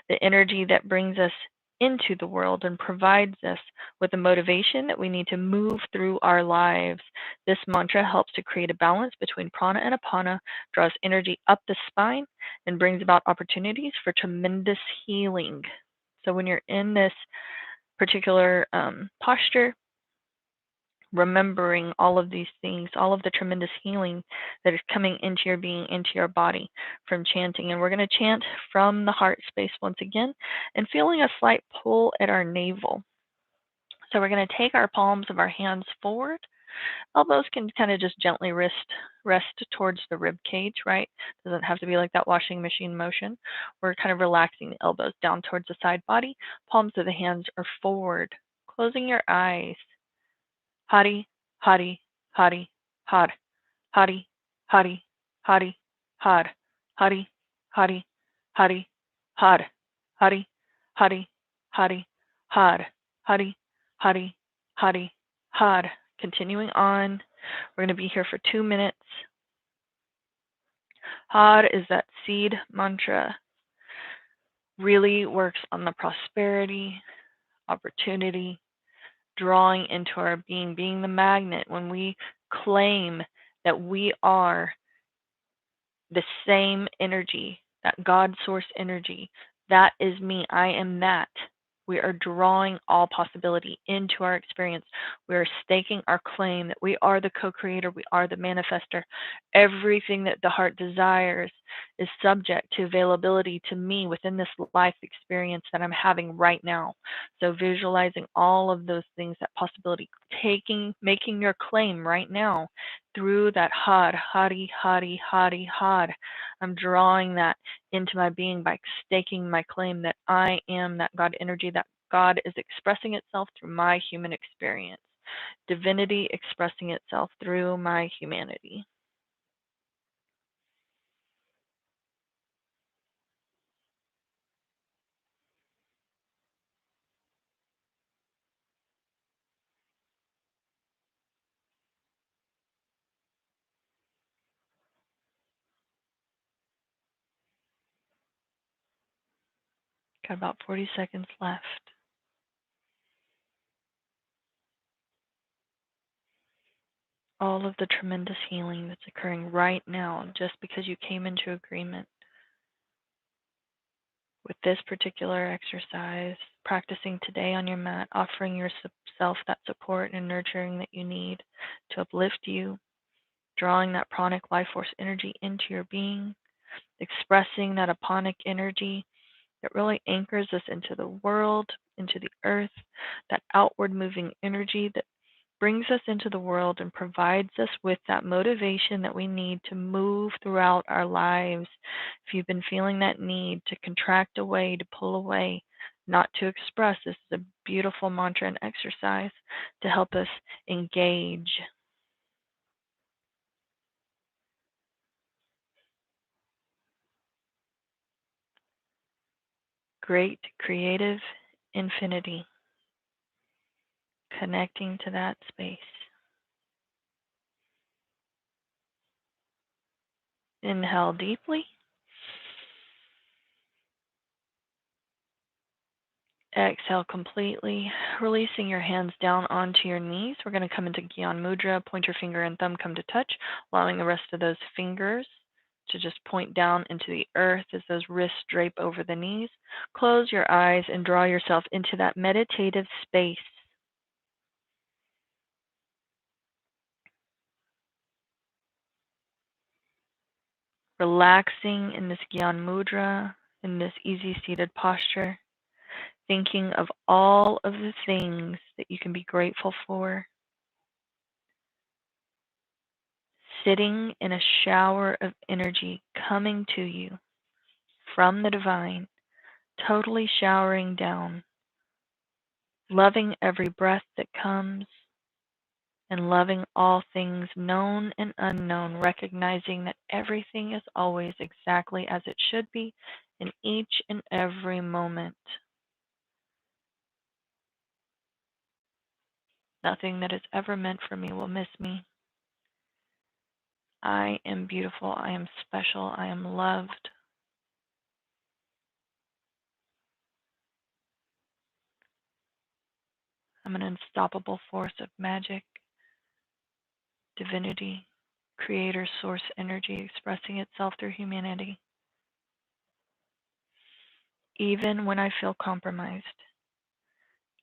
the energy that brings us into the world and provides us with the motivation that we need to move through our lives. This mantra helps to create a balance between prana and apana, draws energy up the spine, and brings about opportunities for tremendous healing. So when you're in this particular posture, remembering all of these things, all of the tremendous healing that is coming into your being, into your body from chanting. And we're going to chant from the heart space once again and feeling a slight pull at our navel. So we're going to take our palms of our hands forward. Elbows can kind of just gently rest towards the rib cage, right? Doesn't have to be like that washing machine motion. We're kind of relaxing the elbows down towards the side body. Palms of the hands are forward. Closing your eyes. Hari, Hari, Hari, Har. Hari, Hari, Hari, Har. Hari, Hari, Hari, Har. Hari, Hari, Hari, Har. Hari, Hari, Hari, Har. Continuing on, we're going to be here for 2 minutes. Har is that seed mantra. Really works on the prosperity, opportunity, drawing into our being, being the magnet. When we claim that we are the same energy, that God source energy, that is me, I am that. We are drawing all possibility into our experience. We are staking our claim that we are the co-creator, we are the manifester. Everything that the heart desires is subject to availability to me within this life experience that I'm having right now. So visualizing all of those things, that possibility, making your claim right now through that had, hari, hari, hari, had. I'm drawing that into my being by staking my claim that I am that God energy, that God is expressing itself through my human experience. Divinity expressing itself through my humanity. Got about 40 seconds left. All of the tremendous healing that's occurring right now just because you came into agreement with this particular exercise, practicing today on your mat, offering yourself that support and nurturing that you need to uplift you, drawing that pranic life force energy into your being, expressing that aponic energy that really anchors us into the world, into the earth, that outward moving energy that brings us into the world and provides us with that motivation that we need to move throughout our lives. If you've been feeling that need to contract away, to pull away, not to express, this is a beautiful mantra and exercise to help us engage. Great creative infinity, connecting to that space. Inhale deeply. Exhale completely, releasing your hands down onto your knees. We're going to come into Gyan Mudra, pointer finger and thumb come to touch, allowing the rest of those fingers to just point down into the earth as those wrists drape over the knees. Close your eyes and draw yourself into that meditative space. Relaxing in this Gyan Mudra, in this easy seated posture, thinking of all of the things that you can be grateful for. Sitting in a shower of energy coming to you from the divine, totally showering down, loving every breath that comes, and loving all things known and unknown, recognizing that everything is always exactly as it should be in each and every moment. Nothing that is ever meant for me will miss me. I am beautiful. I am special. I am loved. I'm an unstoppable force of magic, divinity, creator, source energy expressing itself through humanity. Even when I feel compromised,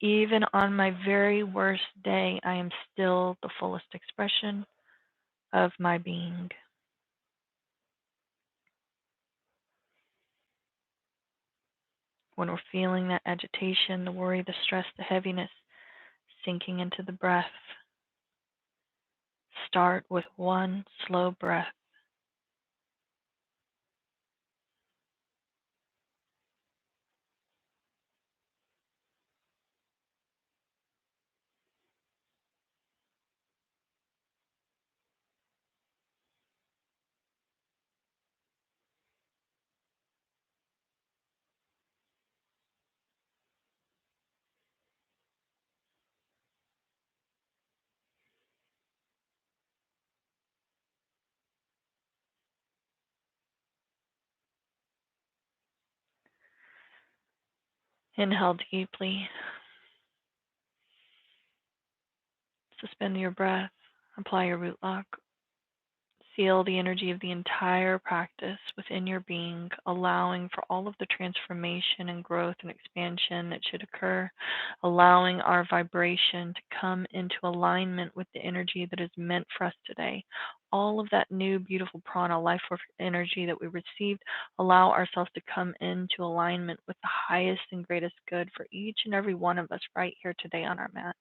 even on my very worst day, I am still the fullest expression of my being. When we're feeling that agitation, the worry, the stress, the heaviness, sinking into the breath, start with one slow breath. Inhale deeply, suspend your breath, apply your root lock. Feel the energy of the entire practice within your being, allowing for all of the transformation and growth and expansion that should occur, allowing our vibration to come into alignment with the energy that is meant for us today. All of that new, beautiful prana, life force energy that we received, allow ourselves to come into alignment with the highest and greatest good for each and every one of us right here today on our mat.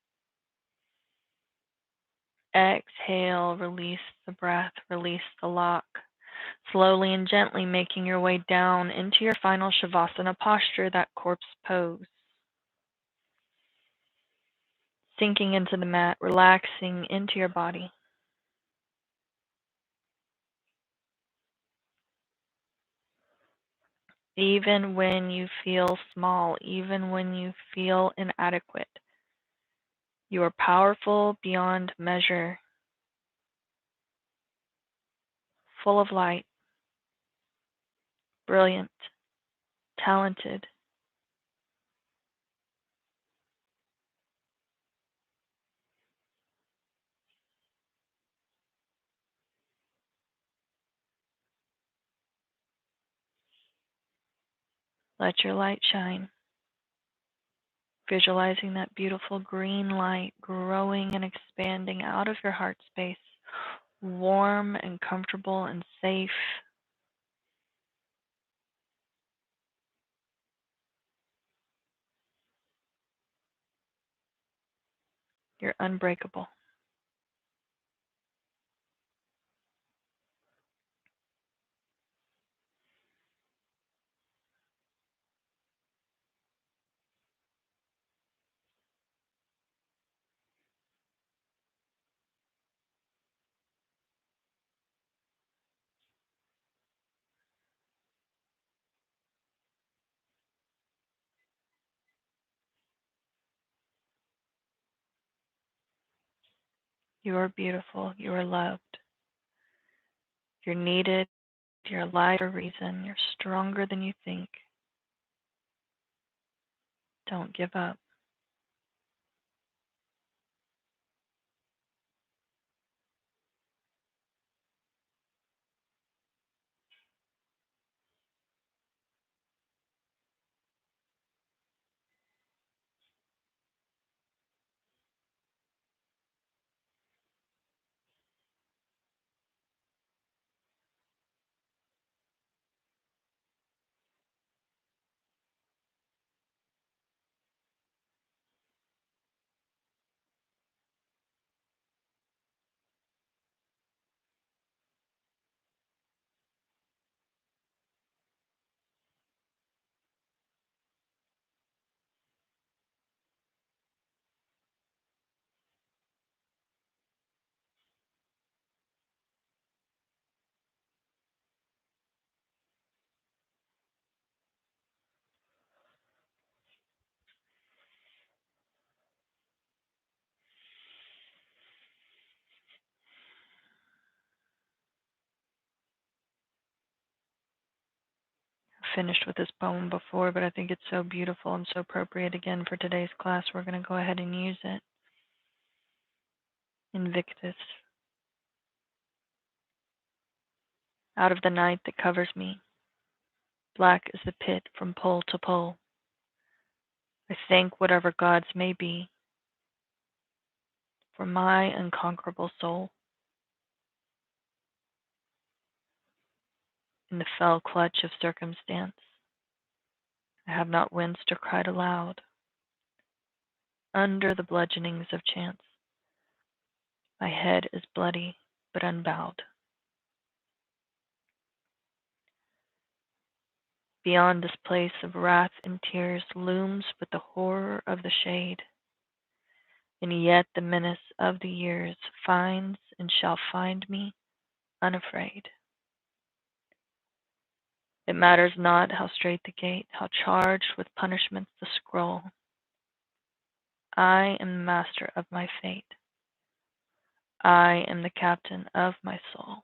Exhale, release the breath, release the lock. Slowly and gently making your way down into your final Shavasana posture, that corpse pose. Sinking into the mat, relaxing into your body. Even when you feel small, even when you feel inadequate, you are powerful beyond measure, full of light, brilliant, talented. Let your light shine. Visualizing that beautiful green light growing and expanding out of your heart space, warm and comfortable and safe. You're unbreakable. You are beautiful. You are loved. You're needed. You're alive for a reason. You're stronger than you think. Don't give up. finished with this poem before, but I think it's so beautiful and so appropriate again for today's class. We're going to go ahead and use it. Invictus. Out of the night that covers me, black is the pit from pole to pole. I thank whatever gods may be for my unconquerable soul. In the fell clutch of circumstance, I have not winced or cried aloud. Under the bludgeonings of chance, my head is bloody but unbowed. Beyond this place of wrath and tears looms but the horror of the shade, and yet the menace of the years finds and shall find me unafraid. It matters not how straight the gate, how charged with punishments the scroll. I am the master of my fate. I am the captain of my soul.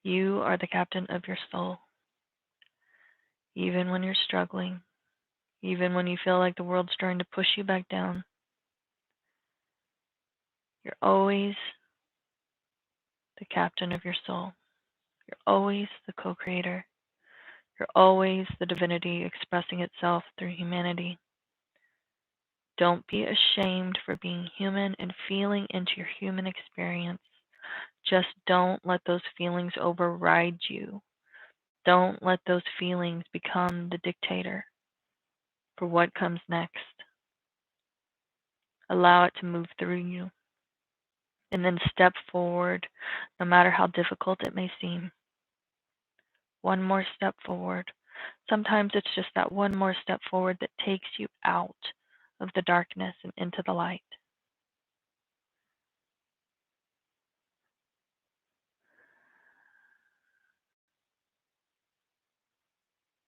You are the captain of your soul. Even when you're struggling, even when you feel like the world's trying to push you back down, you're always the captain of your soul. You're always the co-creator. You're always the divinity expressing itself through humanity. Don't be ashamed for being human and feeling into your human experience. Just don't let those feelings override you. Don't let those feelings become the dictator for what comes next. Allow it to move through you. And then step forward, no matter how difficult it may seem. One more step forward. Sometimes it's just that one more step forward that takes you out of the darkness and into the light.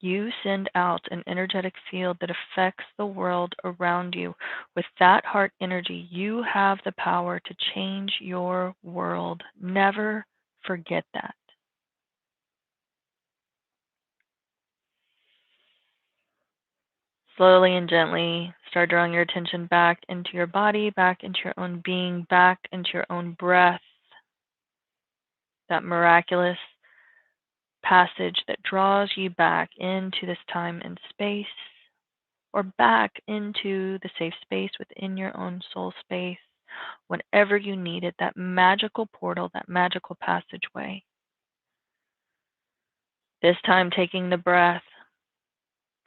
You send out an energetic field that affects the world around you. With that heart energy, you have the power to change your world. Never forget that. Slowly and gently start drawing your attention back into your body, back into your own being, back into your own breath. That miraculous passage that draws you back into this time and space, or back into the safe space within your own soul space whenever you need it, that magical portal, that magical passageway. This time taking the breath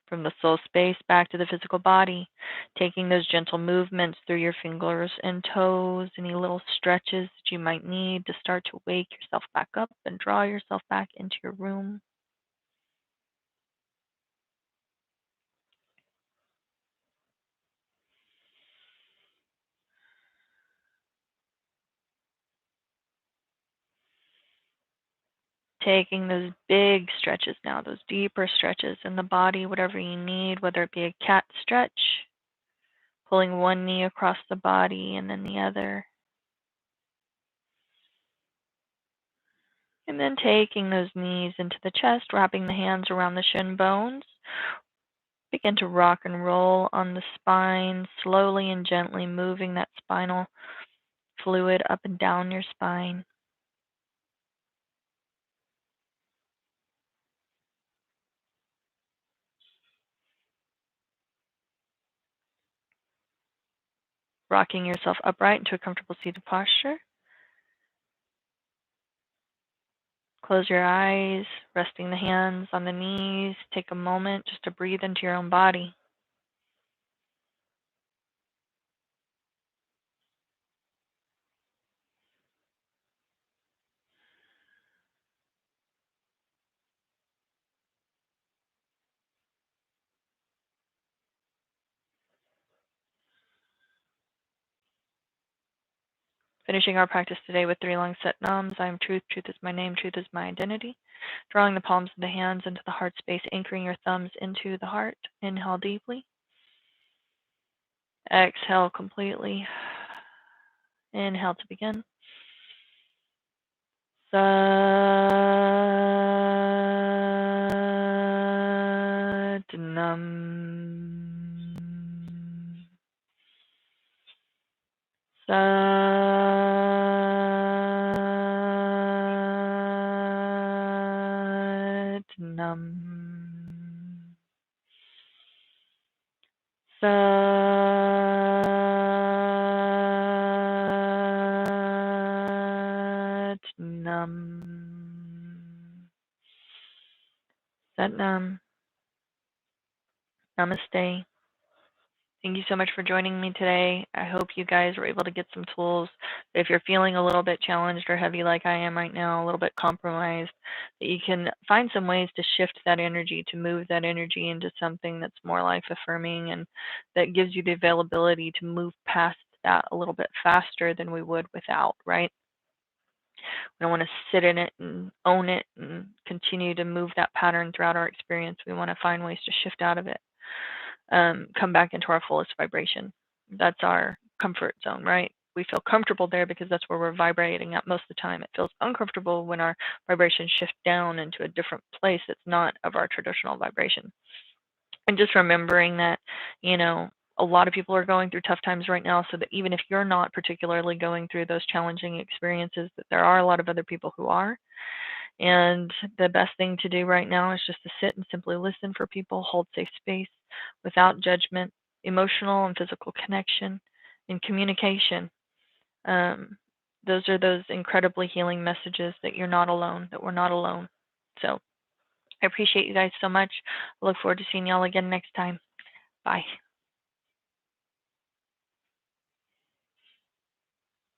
from the soul space back to the physical body, taking those gentle movements through your fingers and toes, any little stretches that you might need to start to wake yourself back up and draw yourself back into your room. Taking those big stretches now, those deeper stretches in the body, whatever you need, whether it be a cat stretch, pulling one knee across the body and then the other. And then taking those knees into the chest, wrapping the hands around the shin bones. Begin to rock and roll on the spine, slowly and gently moving that spinal fluid up and down your spine. Rocking yourself upright into a comfortable seated posture. Close your eyes, resting the hands on the knees. Take a moment just to breathe into your own body. Finishing our practice today with 3 long set nams. I am truth, truth is my name, truth is my identity. Drawing the palms of the hands into the heart space, anchoring your thumbs into the heart. Inhale deeply. Exhale completely. Inhale to begin. Satnam. Satnam. Satnam. Satnam. Namaste. Thank you so much for joining me today. I hope you guys were able to get some tools. If you're feeling a little bit challenged or heavy like I am right now, a little bit compromised, that you can find some ways to shift that energy, to move that energy into something that's more life affirming and that gives you the availability to move past that a little bit faster than we would without, right? We don't want to sit in it and own it and continue to move that pattern throughout our experience. We want to find ways to shift out of it, come back into our fullest vibration. That's our comfort zone, right? We feel comfortable there because that's where we're vibrating at most of the time. It feels uncomfortable when our vibrations shift down into a different place that's not of our traditional vibration. And just remembering that, you know, a lot of people are going through tough times right now, so that even if you're not particularly going through those challenging experiences, that there are a lot of other people who are. And the best thing to do right now is just to sit and simply listen for people, hold safe space without judgment, emotional and physical connection, and communication. Um, those are those incredibly healing messages that you're not alone, that we're not alone. So I appreciate you guys so much. I look forward to seeing y'all again next time. Bye.